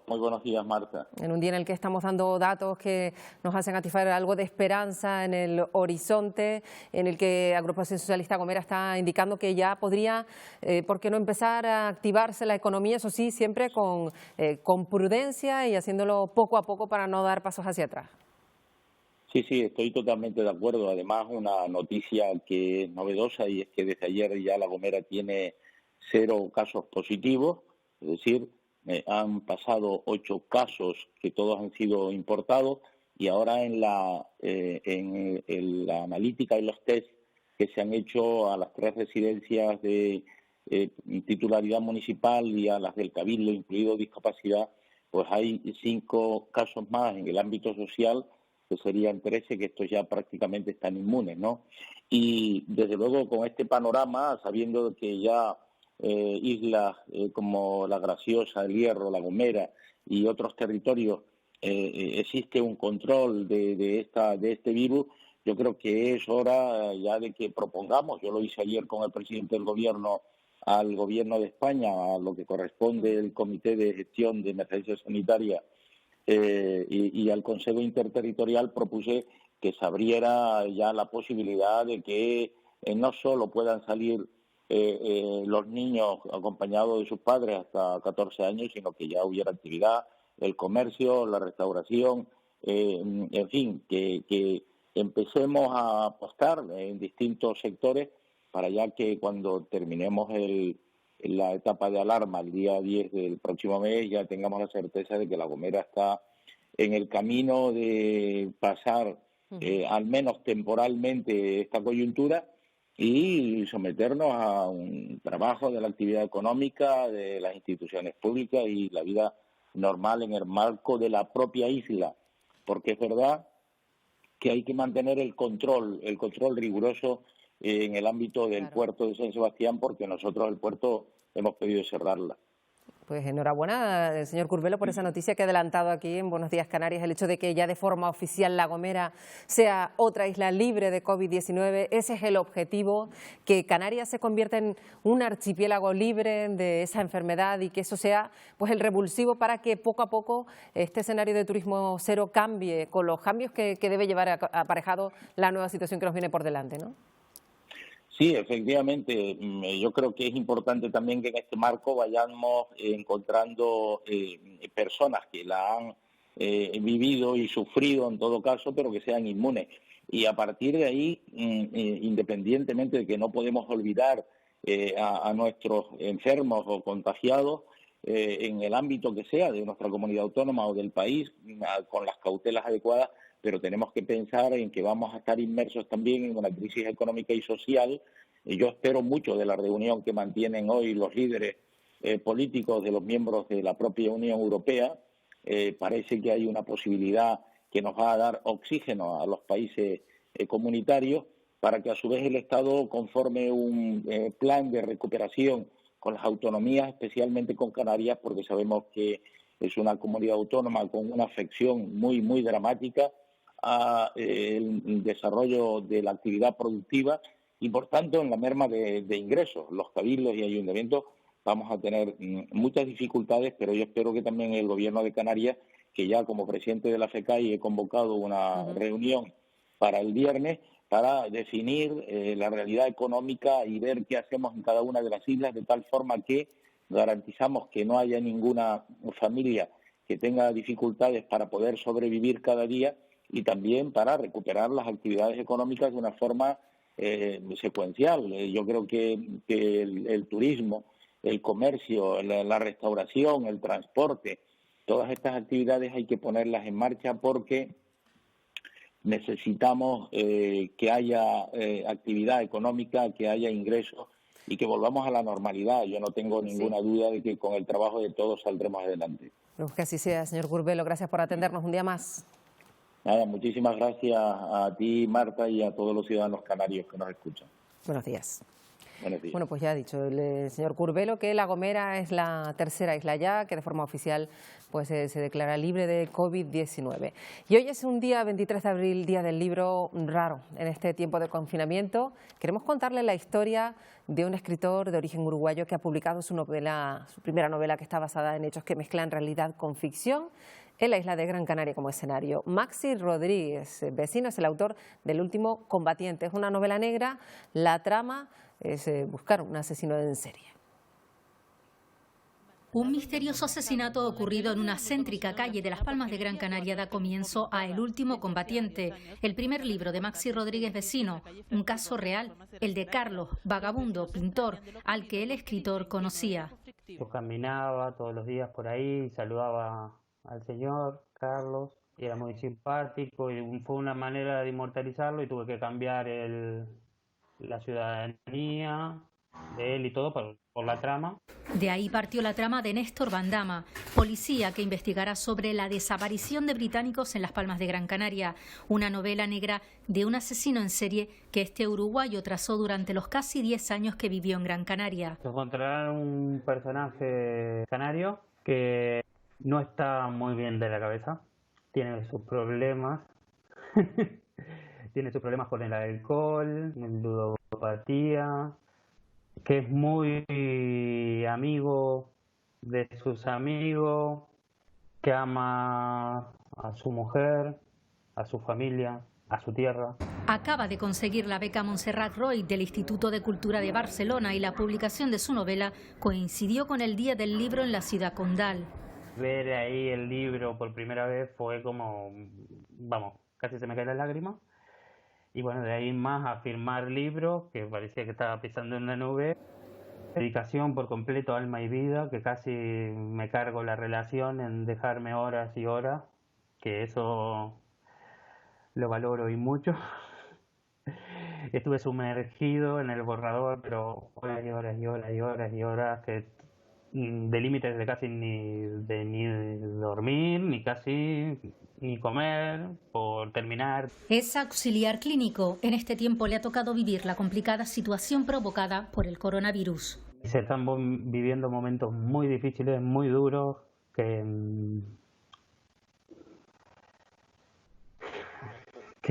Muy buenos días, Marta. En un día en el que estamos dando datos que nos hacen atisbar algo de esperanza en el horizonte, en el que Agrupación Socialista Gomera está indicando que ya podría, ¿por qué no empezar a activarse la economía? Eso sí, siempre con prudencia y haciéndolo poco a poco para no dar pasos hacia atrás. Sí, estoy totalmente de acuerdo. Además, una noticia que es novedosa y es que desde ayer ya La Gomera tiene 0 casos positivos, es decir, han pasado 8 casos que todos han sido importados y ahora en la analítica y los test que se han hecho a las 3 residencias de titularidad municipal y a las del Cabildo, incluido discapacidad, pues hay 5 casos más en el ámbito social, que serían 13, que estos ya prácticamente están inmunes, ¿no? Y desde luego con este panorama, sabiendo que ya islas como La Graciosa, El Hierro, La Gomera y otros territorios existe un control de este virus, yo creo que es hora ya de que propongamos, yo lo hice ayer con el presidente del gobierno, al gobierno de España, a lo que corresponde el Comité de Gestión de Emergencia Sanitaria y al Consejo Interterritorial, propuse que se abriera ya la posibilidad de que no solo puedan salir los niños acompañados de sus padres hasta 14 años, sino que ya hubiera actividad, el comercio, la restauración, en fin, que empecemos a apostar en distintos sectores para ya que cuando terminemos la etapa de alarma el día 10 del próximo mes ya tengamos la certeza de que La Gomera está en el camino de pasar al menos temporalmente esta coyuntura y someternos a un trabajo de la actividad económica, de las instituciones públicas y la vida normal en el marco de la propia isla, porque es verdad que hay que mantener el control riguroso en el ámbito del puerto de San Sebastián, porque nosotros el puerto hemos pedido cerrarla. Pues enhorabuena, señor Curbelo, por esa noticia que ha adelantado aquí en Buenos Días Canarias, el hecho de que ya de forma oficial La Gomera sea otra isla libre de COVID-19. Ese es el objetivo, que Canarias se convierta en un archipiélago libre de esa enfermedad y que eso sea pues el revulsivo para que poco a poco este escenario de turismo cero cambie con los cambios que debe llevar aparejado la nueva situación que nos viene por delante, ¿no? Sí, efectivamente. Yo creo que es importante también que en este marco vayamos encontrando personas que la han vivido y sufrido en todo caso, pero que sean inmunes. Y a partir de ahí, independientemente de que no podemos olvidar a nuestros enfermos o contagiados, en el ámbito que sea de nuestra comunidad autónoma o del país, con las cautelas adecuadas, pero tenemos que pensar en que vamos a estar inmersos también en una crisis económica y social. Yo espero mucho de la reunión que mantienen hoy los líderes políticos de los miembros de la propia Unión Europea. Parece que hay una posibilidad que nos va a dar oxígeno a los países comunitarios para que a su vez el Estado conforme un plan de recuperación con las autonomías, especialmente con Canarias, porque sabemos que es una comunidad autónoma con una afección muy, muy dramática a el desarrollo de la actividad productiva y, por tanto, en la merma de ingresos. Los cabildos y ayuntamientos vamos a tener muchas dificultades, pero yo espero que también el Gobierno de Canarias, que ya como presidente de la FECAI he convocado una reunión para el viernes para definir la realidad económica y ver qué hacemos en cada una de las islas, de tal forma que garantizamos que no haya ninguna familia que tenga dificultades para poder sobrevivir cada día y también para recuperar las actividades económicas de una forma secuencial. Yo creo que el turismo, el comercio, la restauración, el transporte, todas estas actividades hay que ponerlas en marcha porque necesitamos que haya actividad económica, que haya ingresos y que volvamos a la normalidad. Yo no tengo ninguna duda de que con el trabajo de todos saldremos adelante. Pues que así sea, señor Curbelo. Gracias por atendernos un día más. Nada, muchísimas gracias a ti, Marta, y a todos los ciudadanos canarios que nos escuchan. Buenos días. Buenos días. Bueno, pues ya ha dicho el señor Curbelo que La Gomera es la tercera isla ya que de forma oficial pues se declara libre de COVID-19. Y hoy es un día 23 de abril, día del libro, raro en este tiempo de confinamiento. Queremos contarle la historia de un escritor de origen uruguayo que ha publicado su primera novela, que está basada en hechos que mezclan realidad con ficción, en la isla de Gran Canaria como escenario. Maxi Rodríguez Vecino es el autor del Último Combatiente. Es una novela negra. La trama es buscar un asesino en serie. Un misterioso asesinato ocurrido en una céntrica calle de Las Palmas de Gran Canaria da comienzo a El Último Combatiente, el primer libro de Maxi Rodríguez Vecino, un caso real, el de Carlos, vagabundo, pintor, al que el escritor conocía. Yo caminaba todos los días por ahí, saludaba al señor Carlos, y era muy simpático y fue una manera de inmortalizarlo y tuve que cambiar la ciudadanía de él y todo por la trama. De ahí partió la trama de Néstor Bandama, policía que investigará sobre la desaparición de británicos en Las Palmas de Gran Canaria, una novela negra de un asesino en serie que este uruguayo trazó durante los casi 10 años que vivió en Gran Canaria. Encontrarán un personaje canario que no está muy bien de la cabeza, tiene sus problemas, tiene sus problemas con el alcohol, ludopatía, que es muy amigo de sus amigos, que ama a su mujer, a su familia, a su tierra. Acaba de conseguir la beca Montserrat Roig del Instituto de Cultura de Barcelona y la publicación de su novela coincidió con el Día del Libro en la ciudad condal. Ver ahí el libro por primera vez fue como, vamos, casi se me cae la lágrima. Y bueno, de ahí más a firmar libros, que parecía que estaba pisando en la nube. Dedicación por completo, alma y vida, que casi me cargo la relación en dejarme horas y horas, que eso lo valoro y mucho. Estuve sumergido en el borrador, pero horas y horas y horas y horas y horas, que de límites de casi ni dormir, ni comer, por terminar. Es auxiliar clínico. En este tiempo le ha tocado vivir la complicada situación provocada por el coronavirus. se están viviendo momentos muy difíciles, muy duros, que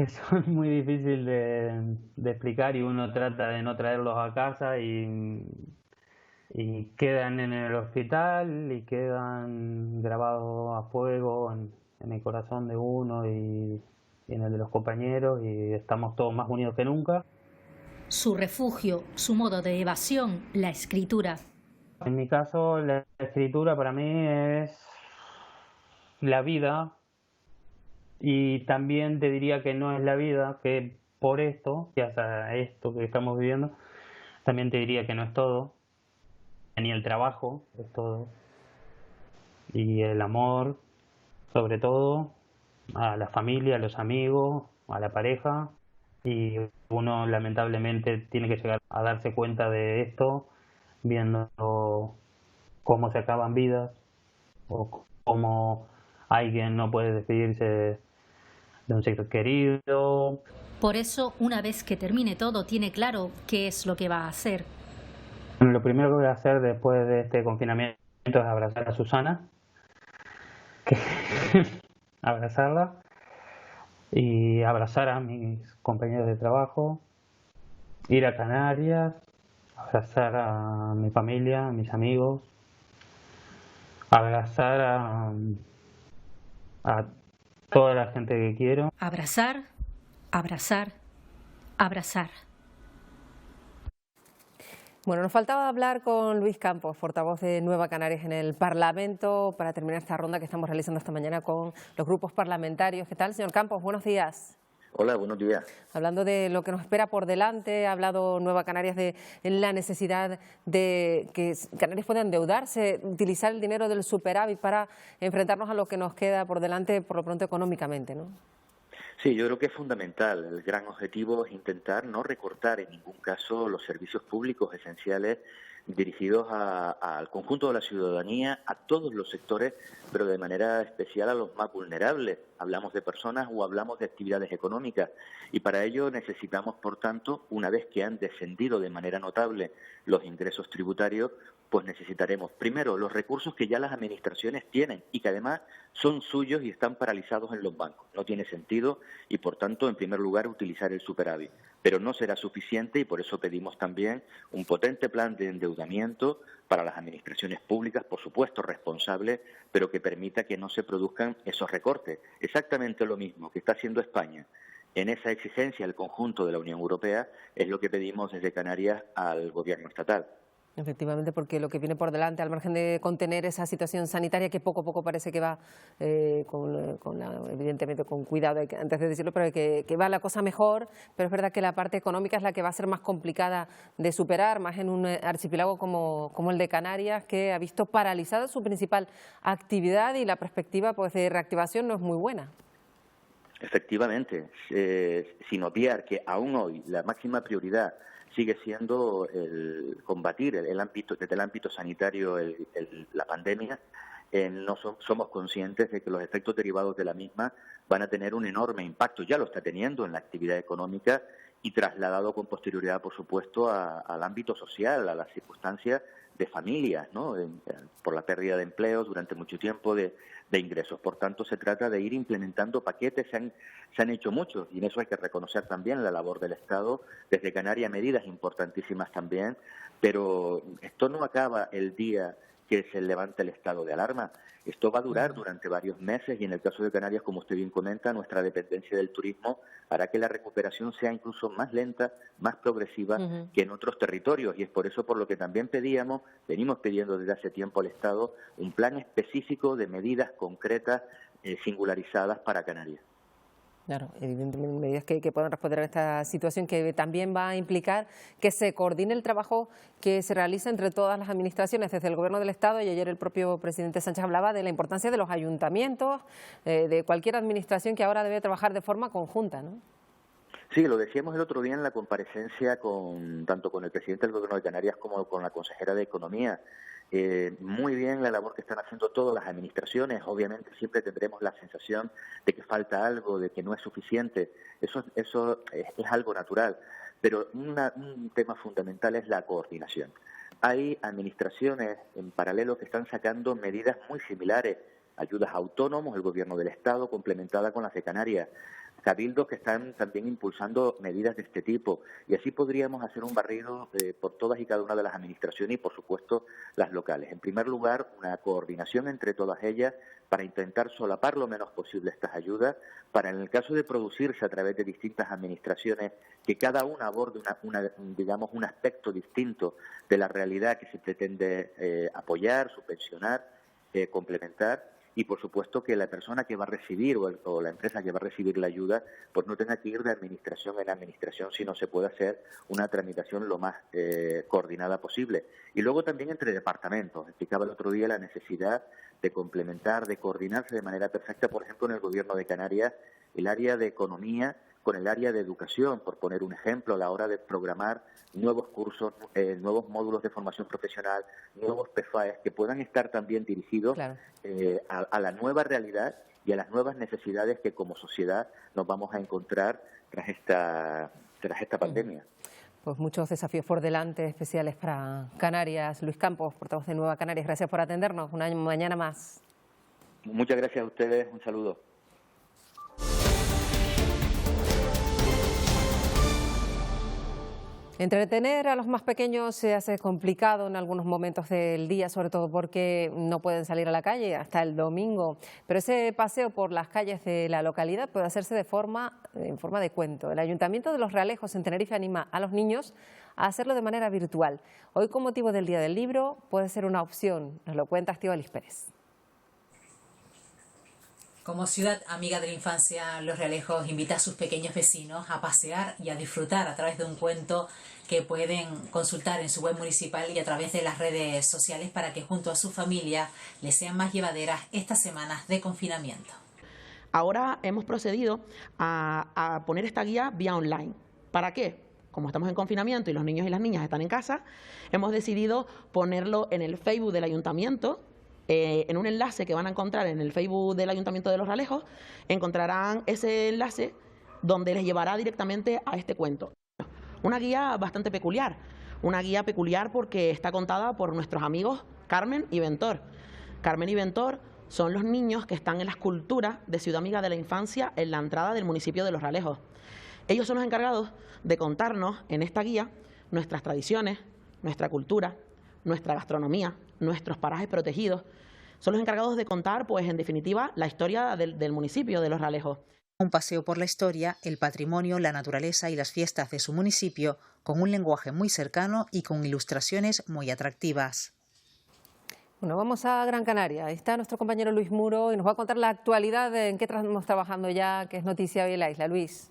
son muy difíciles de explicar, y uno trata de no traerlos a casa y quedan en el hospital y quedan grabados a fuego en el corazón de uno y en el de los compañeros, y estamos todos más unidos que nunca. Su refugio, su modo de evasión, la escritura. En mi caso, la escritura para mí es la vida, y también te diría que no es la vida, que por esto, ya sea esto que estamos viviendo, también te diría que no es todo, ni el trabajo es todo, y el amor, sobre todo, a la familia, a los amigos, a la pareja, y uno lamentablemente tiene que llegar a darse cuenta de esto viendo cómo se acaban vidas o cómo alguien no puede despedirse de un ser querido. Por eso, una vez que termine todo, tiene claro qué es lo que va a hacer. Lo primero que voy a hacer después de este confinamiento es abrazar a Susana, abrazarla, y abrazar a mis compañeros de trabajo, ir a Canarias, abrazar a mi familia, a mis amigos, abrazar a toda la gente que quiero. Abrazar, abrazar, abrazar. Bueno, nos faltaba hablar con Luis Campos, portavoz de Nueva Canarias en el Parlamento, para terminar esta ronda que estamos realizando esta mañana con los grupos parlamentarios. ¿Qué tal, señor Campos? Buenos días. Hola, buenos días. Hablando de lo que nos espera por delante, ha hablado Nueva Canarias de la necesidad de que Canarias pueda endeudarse, utilizar el dinero del superávit para enfrentarnos a lo que nos queda por delante, por lo pronto económicamente, ¿no? Sí, yo creo que es fundamental. El gran objetivo es intentar no recortar en ningún caso los servicios públicos esenciales dirigidos al conjunto de la ciudadanía, a todos los sectores, pero de manera especial a los más vulnerables. Hablamos de personas o hablamos de actividades económicas, y para ello necesitamos, por tanto, una vez que han descendido de manera notable los ingresos tributarios, pues necesitaremos primero los recursos que ya las administraciones tienen y que además son suyos y están paralizados en los bancos. No tiene sentido y, por tanto, en primer lugar, utilizar el superávit. Pero no será suficiente, y por eso pedimos también un potente plan de endeudamiento para las administraciones públicas, por supuesto responsables, pero que permita que no se produzcan esos recortes. Exactamente lo mismo que está haciendo España en esa exigencia al conjunto de la Unión Europea es lo que pedimos desde Canarias al Gobierno estatal. Efectivamente, porque lo que viene por delante, al margen de contener esa situación sanitaria que poco a poco parece que va, evidentemente con cuidado, antes de decirlo, pero que va la cosa mejor, pero es verdad que la parte económica es la que va a ser más complicada de superar, más en un archipiélago como el de Canarias, que ha visto paralizada su principal actividad y la perspectiva pues de reactivación no es muy buena. Efectivamente, sin obviar que aún hoy la máxima prioridad sigue siendo el combatir desde el ámbito sanitario la pandemia. No somos conscientes de que los efectos derivados de la misma van a tener un enorme impacto, ya lo está teniendo en la actividad económica y trasladado con posterioridad, por supuesto, al ámbito social, a las circunstancias de familias, ¿no? Por la pérdida de empleos durante mucho tiempo, de ingresos. Por tanto, se trata de ir implementando paquetes. Se han hecho muchos, y en eso hay que reconocer también la labor del Estado, desde Canarias medidas importantísimas también, pero esto no acaba el día que se levanta el estado de alarma. Esto va a durar durante varios meses, y en el caso de Canarias, como usted bien comenta, nuestra dependencia del turismo hará que la recuperación sea incluso más lenta, más progresiva que en otros territorios, y es por eso por lo que también venimos pidiendo desde hace tiempo al Estado un plan específico de medidas concretas, singularizadas para Canarias. Claro, evidentemente medidas que puedan responder a esta situación, que también va a implicar que se coordine el trabajo que se realiza entre todas las administraciones, desde el Gobierno del Estado, y ayer el propio presidente Sánchez hablaba de la importancia de los ayuntamientos, de cualquier administración que ahora debe trabajar de forma conjunta, ¿no? Sí, lo decíamos el otro día en la comparecencia tanto con el presidente del Gobierno de Canarias como con la consejera de Economía. Muy bien la labor que están haciendo todas las administraciones. Obviamente siempre tendremos la sensación de que falta algo, de que no es suficiente. Eso es algo natural. Pero un tema fundamental es la coordinación. hay administraciones en paralelo que están sacando medidas muy similares, ayudas a autónomos, el Gobierno del Estado, complementada con las de Canarias, cabildos que están también impulsando medidas de este tipo, y así podríamos hacer un barrido por todas y cada una de las administraciones y, por supuesto, las locales. En primer lugar, una coordinación entre todas ellas para intentar solapar lo menos posible estas ayudas, para, en el caso de producirse a través de distintas administraciones, que cada una aborde digamos, un aspecto distinto de la realidad que se pretende apoyar, subvencionar, complementar. Y, por supuesto, que la persona que va a recibir o la empresa que va a recibir la ayuda pues no tenga que ir de administración en administración, sino se pueda hacer una tramitación lo más coordinada posible. Y luego también entre departamentos. Explicaba el otro día la necesidad de complementar, de coordinarse de manera perfecta, por ejemplo, en el Gobierno de Canarias, el área de economía con el área de educación, por poner un ejemplo, a la hora de programar nuevos cursos, nuevos módulos de formación profesional, nuevos PFAES, que puedan estar también dirigidos a la nueva realidad y a las nuevas necesidades que como sociedad nos vamos a encontrar tras esta pandemia. Pues muchos desafíos por delante, especiales para Canarias. Luis Campos, portavoz de Nueva Canarias, gracias por atendernos. Una mañana más. Muchas gracias a ustedes. Un saludo. Entretener a los más pequeños se hace complicado en algunos momentos del día, sobre todo porque no pueden salir a la calle hasta el domingo. Pero ese paseo por las calles de la localidad puede hacerse en forma de cuento. El Ayuntamiento de Los Realejos en Tenerife anima a los niños a hacerlo de manera virtual. Hoy, con motivo del Día del Libro, puede ser una opción. Nos lo cuenta Estíbaliz Pérez. Como ciudad amiga de la infancia, Los Realejos invita a sus pequeños vecinos a pasear y a disfrutar a través de un cuento que pueden consultar en su web municipal y a través de las redes sociales para que junto a su familia les sean más llevaderas estas semanas de confinamiento. Ahora hemos procedido a poner esta guía vía online. ¿Para qué? Como estamos en confinamiento y los niños y las niñas están en casa, hemos decidido ponerlo en el Facebook del Ayuntamiento. En un enlace que van a encontrar en el Facebook del Ayuntamiento de Los Realejos, encontrarán ese enlace donde les llevará directamente a este cuento. Una guía bastante peculiar, porque está contada por nuestros amigos Carmen y Ventor. Carmen y Ventor son los niños que están en la escultura de Ciudad Amiga de la Infancia en la entrada del municipio de Los Realejos. Ellos son los encargados de contarnos en esta guía nuestras tradiciones, nuestra cultura, nuestra gastronomía, nuestros parajes protegidos. Son los encargados de contar, pues en definitiva, la historia del municipio de Los Realejos. Un paseo por la historia, el patrimonio, la naturaleza y las fiestas de su municipio, con un lenguaje muy cercano y con ilustraciones muy atractivas. Bueno, vamos a Gran Canaria. Ahí está nuestro compañero Luis Muro y nos va a contar la actualidad de en qué estamos trabajando ya, que es noticia hoy en la isla. Luis.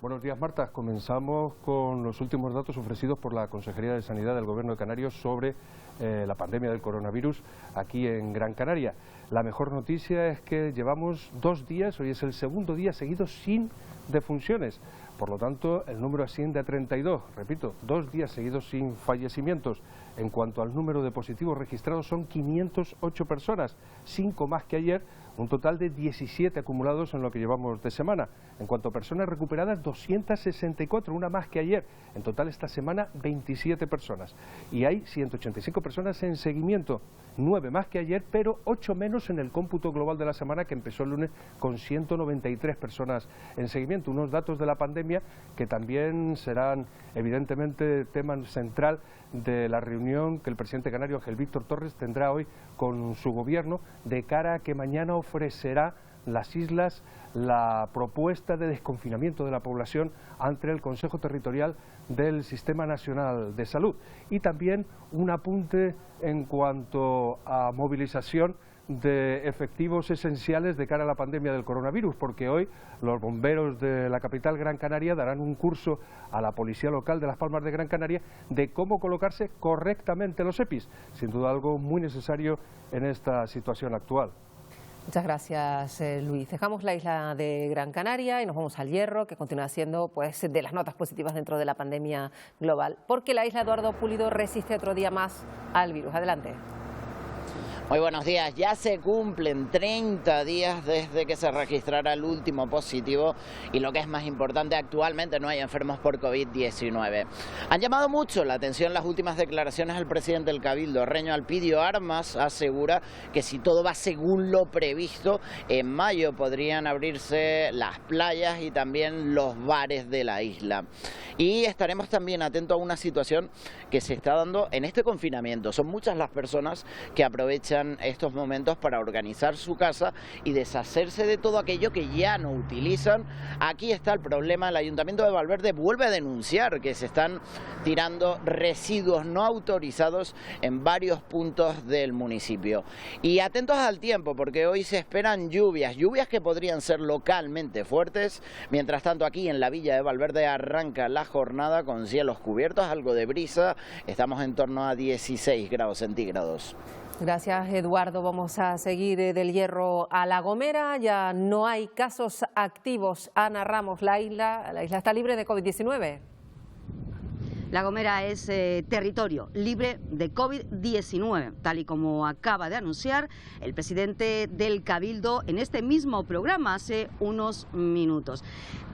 Buenos días, Marta. Comenzamos con los últimos datos ofrecidos por la Consejería de Sanidad del Gobierno de Canarias sobre la pandemia del coronavirus aquí en Gran Canaria. La mejor noticia es que llevamos 2 días, hoy es el segundo día seguido sin defunciones. Por lo tanto, el número asciende a 32. Repito, 2 días seguidos sin fallecimientos. En cuanto al número de positivos registrados, son 508 personas, 5 más que ayer, un total de 17 acumulados en lo que llevamos de semana. En cuanto a personas recuperadas, 264, una más que ayer. En total esta semana 27 personas. Y hay 185 personas en seguimiento, 9 más que ayer, pero 8 menos en el cómputo global de la semana, que empezó el lunes con 193 personas en seguimiento. Unos datos de la pandemia que también serán evidentemente tema central de la reunión que el presidente canario Ángel Víctor Torres tendrá hoy con su gobierno, de cara a que mañana ofrecerá las islas la propuesta de desconfinamiento de la población ante el Consejo Territorial del Sistema Nacional de Salud. Y también un apunte en cuanto a movilización de efectivos esenciales de cara a la pandemia del coronavirus, porque hoy los bomberos de la capital Gran Canaria darán un curso a la policía local de Las Palmas de Gran Canaria de cómo colocarse correctamente los EPIs, sin duda algo muy necesario en esta situación actual. Muchas gracias, Luis. Dejamos la isla de Gran Canaria y nos vamos al Hierro, que continúa siendo pues de las notas positivas dentro de la pandemia global, porque la isla Eduardo Pulido resiste otro día más al virus. Adelante. Muy buenos días. Ya se cumplen 30 días desde que se registrara el último positivo y lo que es más importante, actualmente no hay enfermos por COVID-19. Han llamado mucho la atención las últimas declaraciones del presidente del Cabildo, Reño Alpidio Armas, asegura que si todo va según lo previsto, en mayo podrían abrirse las playas y también los bares de la isla. Y estaremos también atentos a una situación que se está dando en este confinamiento. Son muchas las personas que aprovechan estos momentos para organizar su casa y deshacerse de todo aquello que ya no utilizan. Aquí está el problema. El Ayuntamiento de Valverde vuelve a denunciar que se están tirando residuos no autorizados en varios puntos del municipio. Y atentos al tiempo, porque hoy se esperan lluvias que podrían ser localmente fuertes. Mientras tanto, aquí en la villa de Valverde arranca la jornada con cielos cubiertos, algo de brisa. Estamos en torno a 16 grados centígrados. Gracias, Eduardo. Vamos a seguir del Hierro a La Gomera. Ya no hay casos activos. Ana Ramos, la isla está libre de COVID-19. La Gomera es territorio libre de COVID-19, tal y como acaba de anunciar el presidente del Cabildo en este mismo programa hace unos minutos.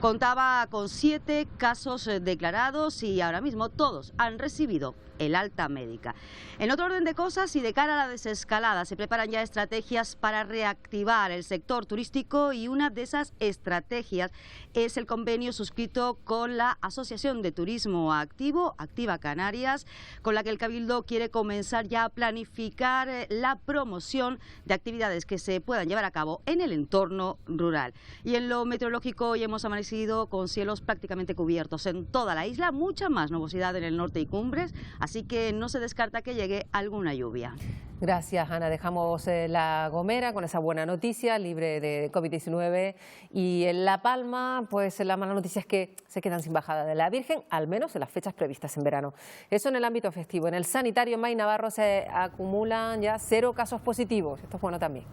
Contaba con 7 casos declarados y ahora mismo todos han recibido el alta médica. En otro orden de cosas y de cara a la desescalada, se preparan ya estrategias para reactivar el sector turístico y una de esas estrategias es el convenio suscrito con la Asociación de Turismo Activo, Activa Canarias, con la que el Cabildo quiere comenzar ya a planificar la promoción de actividades que se puedan llevar a cabo en el entorno rural. Y en lo meteorológico hoy hemos amanecido con cielos prácticamente cubiertos en toda la isla, mucha más nubosidad en el norte y cumbres, así que no se descarta que llegue alguna lluvia. Gracias, Ana. Dejamos La Gomera con esa buena noticia, libre de COVID-19. Y en La Palma, pues la mala noticia es que se quedan sin bajada de la Virgen, al menos en las fechas previstas en verano. Eso en el ámbito festivo. En el sanitario, en May Navarro, se acumulan ya 0 casos positivos. Esto es bueno también.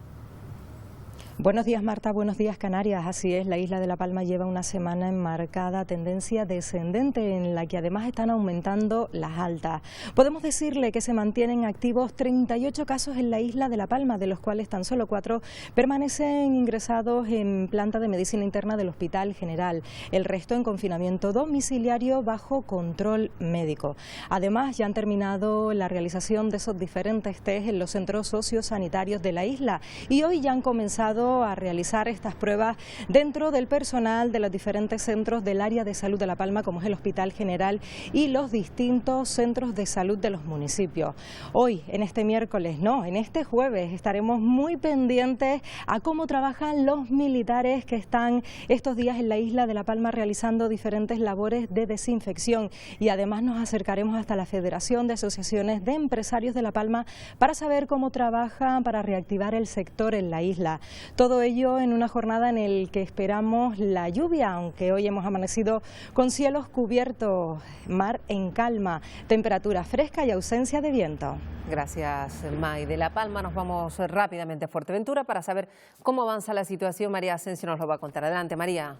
Buenos días, Marta. Buenos días, Canarias. Así es, la isla de La Palma lleva una semana en marcada tendencia descendente, en la que además están aumentando las altas. Podemos decirle que se mantienen activos 38 casos en la isla de La Palma, de los cuales tan solo 4 permanecen ingresados en planta de medicina interna del Hospital General. El resto en confinamiento domiciliario bajo control médico. Además, ya han terminado la realización de esos diferentes test en los centros sociosanitarios de la isla y hoy ya han comenzado a realizar estas pruebas dentro del personal de los diferentes centros del área de salud de La Palma, como es el Hospital General y los distintos centros de salud de los municipios. Hoy, en este miércoles, no, en este jueves, estaremos muy pendientes a cómo trabajan los militares que están estos días en la isla de La Palma realizando diferentes labores de desinfección, y además nos acercaremos hasta la Federación de Asociaciones de Empresarios de La Palma para saber cómo trabajan para reactivar el sector en la isla. Todo ello en una jornada en la que esperamos la lluvia, aunque hoy hemos amanecido con cielos cubiertos, mar en calma, temperatura fresca y ausencia de viento. Gracias, May. De La Palma nos vamos rápidamente a Fuerteventura para saber cómo avanza la situación. María Asensio nos lo va a contar. Adelante, María.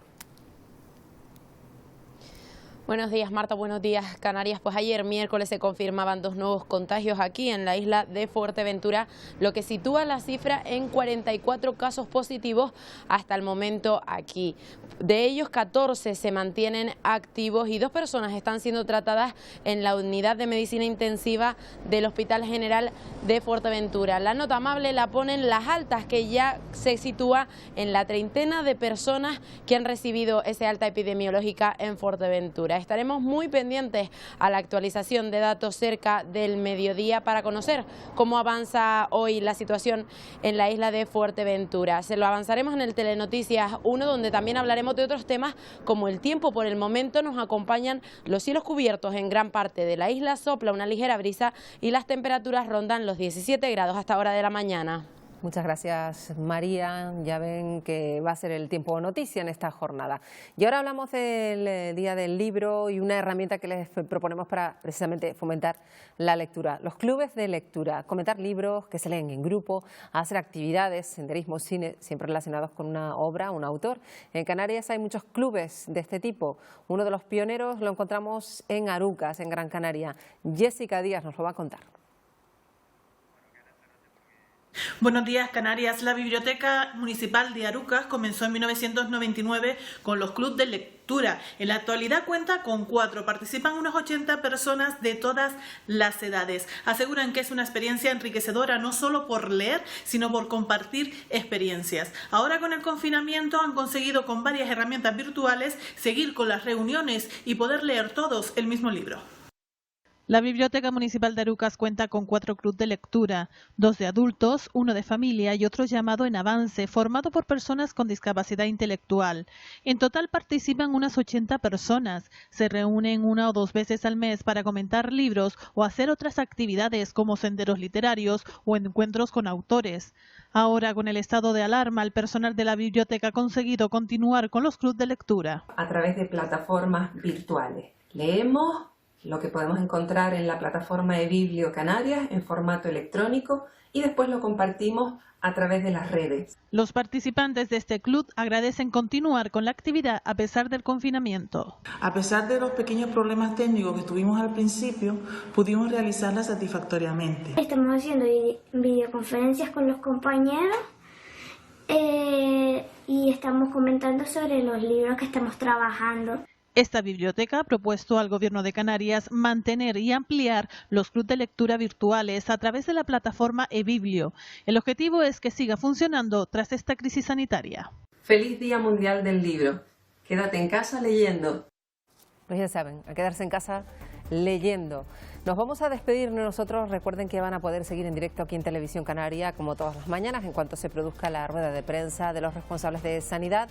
Buenos días, Marta. Buenos días, Canarias. Pues ayer miércoles se confirmaban 2 nuevos contagios aquí en la isla de Fuerteventura, lo que sitúa la cifra en 44 casos positivos hasta el momento aquí. De ellos, 14 se mantienen activos y 2 personas están siendo tratadas en la unidad de medicina intensiva del Hospital General de Fuerteventura. La nota amable la ponen las altas, que ya se sitúa en la treintena de personas que han recibido ese alta epidemiológica en Fuerteventura. Estaremos muy pendientes a la actualización de datos cerca del mediodía para conocer cómo avanza hoy la situación en la isla de Fuerteventura. Se lo avanzaremos en el Telenoticias 1, donde también hablaremos de otros temas como el tiempo. Por el momento nos acompañan los cielos cubiertos en gran parte de la isla, sopla una ligera brisa y las temperaturas rondan los 17 grados hasta hora de la mañana. Muchas gracias, María. Ya ven que va a ser el tiempo noticia en esta jornada. Y ahora hablamos del Día del Libro y una herramienta que les proponemos para precisamente fomentar la lectura. Los clubes de lectura, comentar libros que se leen en grupo, hacer actividades, senderismo, cine, siempre relacionados con una obra, un autor. En Canarias hay muchos clubes de este tipo. Uno de los pioneros lo encontramos en Arucas, en Gran Canaria. Jessica Díaz nos lo va a contar. Buenos días, Canarias. La Biblioteca Municipal de Arucas comenzó en 1999 con los clubes de lectura. En la actualidad cuenta con 4. Participan unas 80 personas de todas las edades. Aseguran que es una experiencia enriquecedora no solo por leer, sino por compartir experiencias. Ahora con el confinamiento han conseguido con varias herramientas virtuales seguir con las reuniones y poder leer todos el mismo libro. La Biblioteca Municipal de Arucas cuenta con 4 clubes de lectura, 2 de adultos, 1 de familia y otro llamado En Avance, formado por personas con discapacidad intelectual. En total participan unas 80 personas. Se reúnen 1 o 2 veces al mes para comentar libros o hacer otras actividades como senderos literarios o encuentros con autores. Ahora, con el estado de alarma, el personal de la biblioteca ha conseguido continuar con los clubes de lectura. A través de plataformas virtuales. Leemos lo que podemos encontrar en la plataforma de Biblio Canarias en formato electrónico y después lo compartimos a través de las redes. Los participantes de este club agradecen continuar con la actividad a pesar del confinamiento. A pesar de los pequeños problemas técnicos que tuvimos al principio, pudimos realizarla satisfactoriamente. Estamos haciendo videoconferencias con los compañeros y estamos comentando sobre los libros que estamos trabajando. Esta biblioteca ha propuesto al Gobierno de Canarias mantener y ampliar los clubes de lectura virtuales a través de la plataforma eBiblio. El objetivo es que siga funcionando tras esta crisis sanitaria. Feliz Día Mundial del Libro. Quédate en casa leyendo. Pues ya saben, a quedarse en casa leyendo. Nos vamos a despedir nosotros. Recuerden que van a poder seguir en directo aquí en Televisión Canaria, como todas las mañanas, en cuanto se produzca la rueda de prensa de los responsables de sanidad,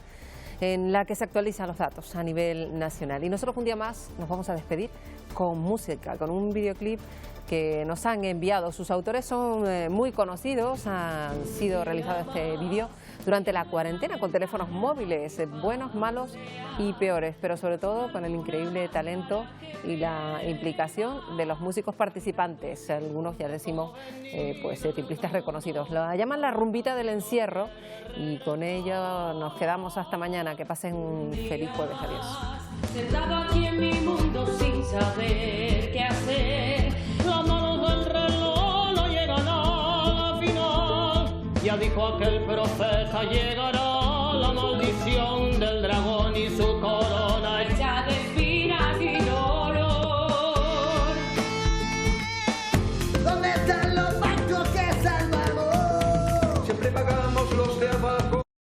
en la que se actualizan los datos a nivel nacional. Y nosotros un día más nos vamos a despedir con música, con un videoclip que nos han enviado. Sus autores son muy conocidos, han sido realizado este vídeo durante la cuarentena con teléfonos móviles, buenos, malos y peores, pero sobre todo con el increíble talento y la implicación de los músicos participantes, algunos ya decimos timbristas reconocidos. La llaman la rumbita del encierro y con ello nos quedamos hasta mañana. Que pasen un feliz jueves. Adiós. Sentado aquí en mi mundo sin saber qué hacer, las manos del reloj no llegan al final. Ya dijo aquel profeta, llegará la maldición.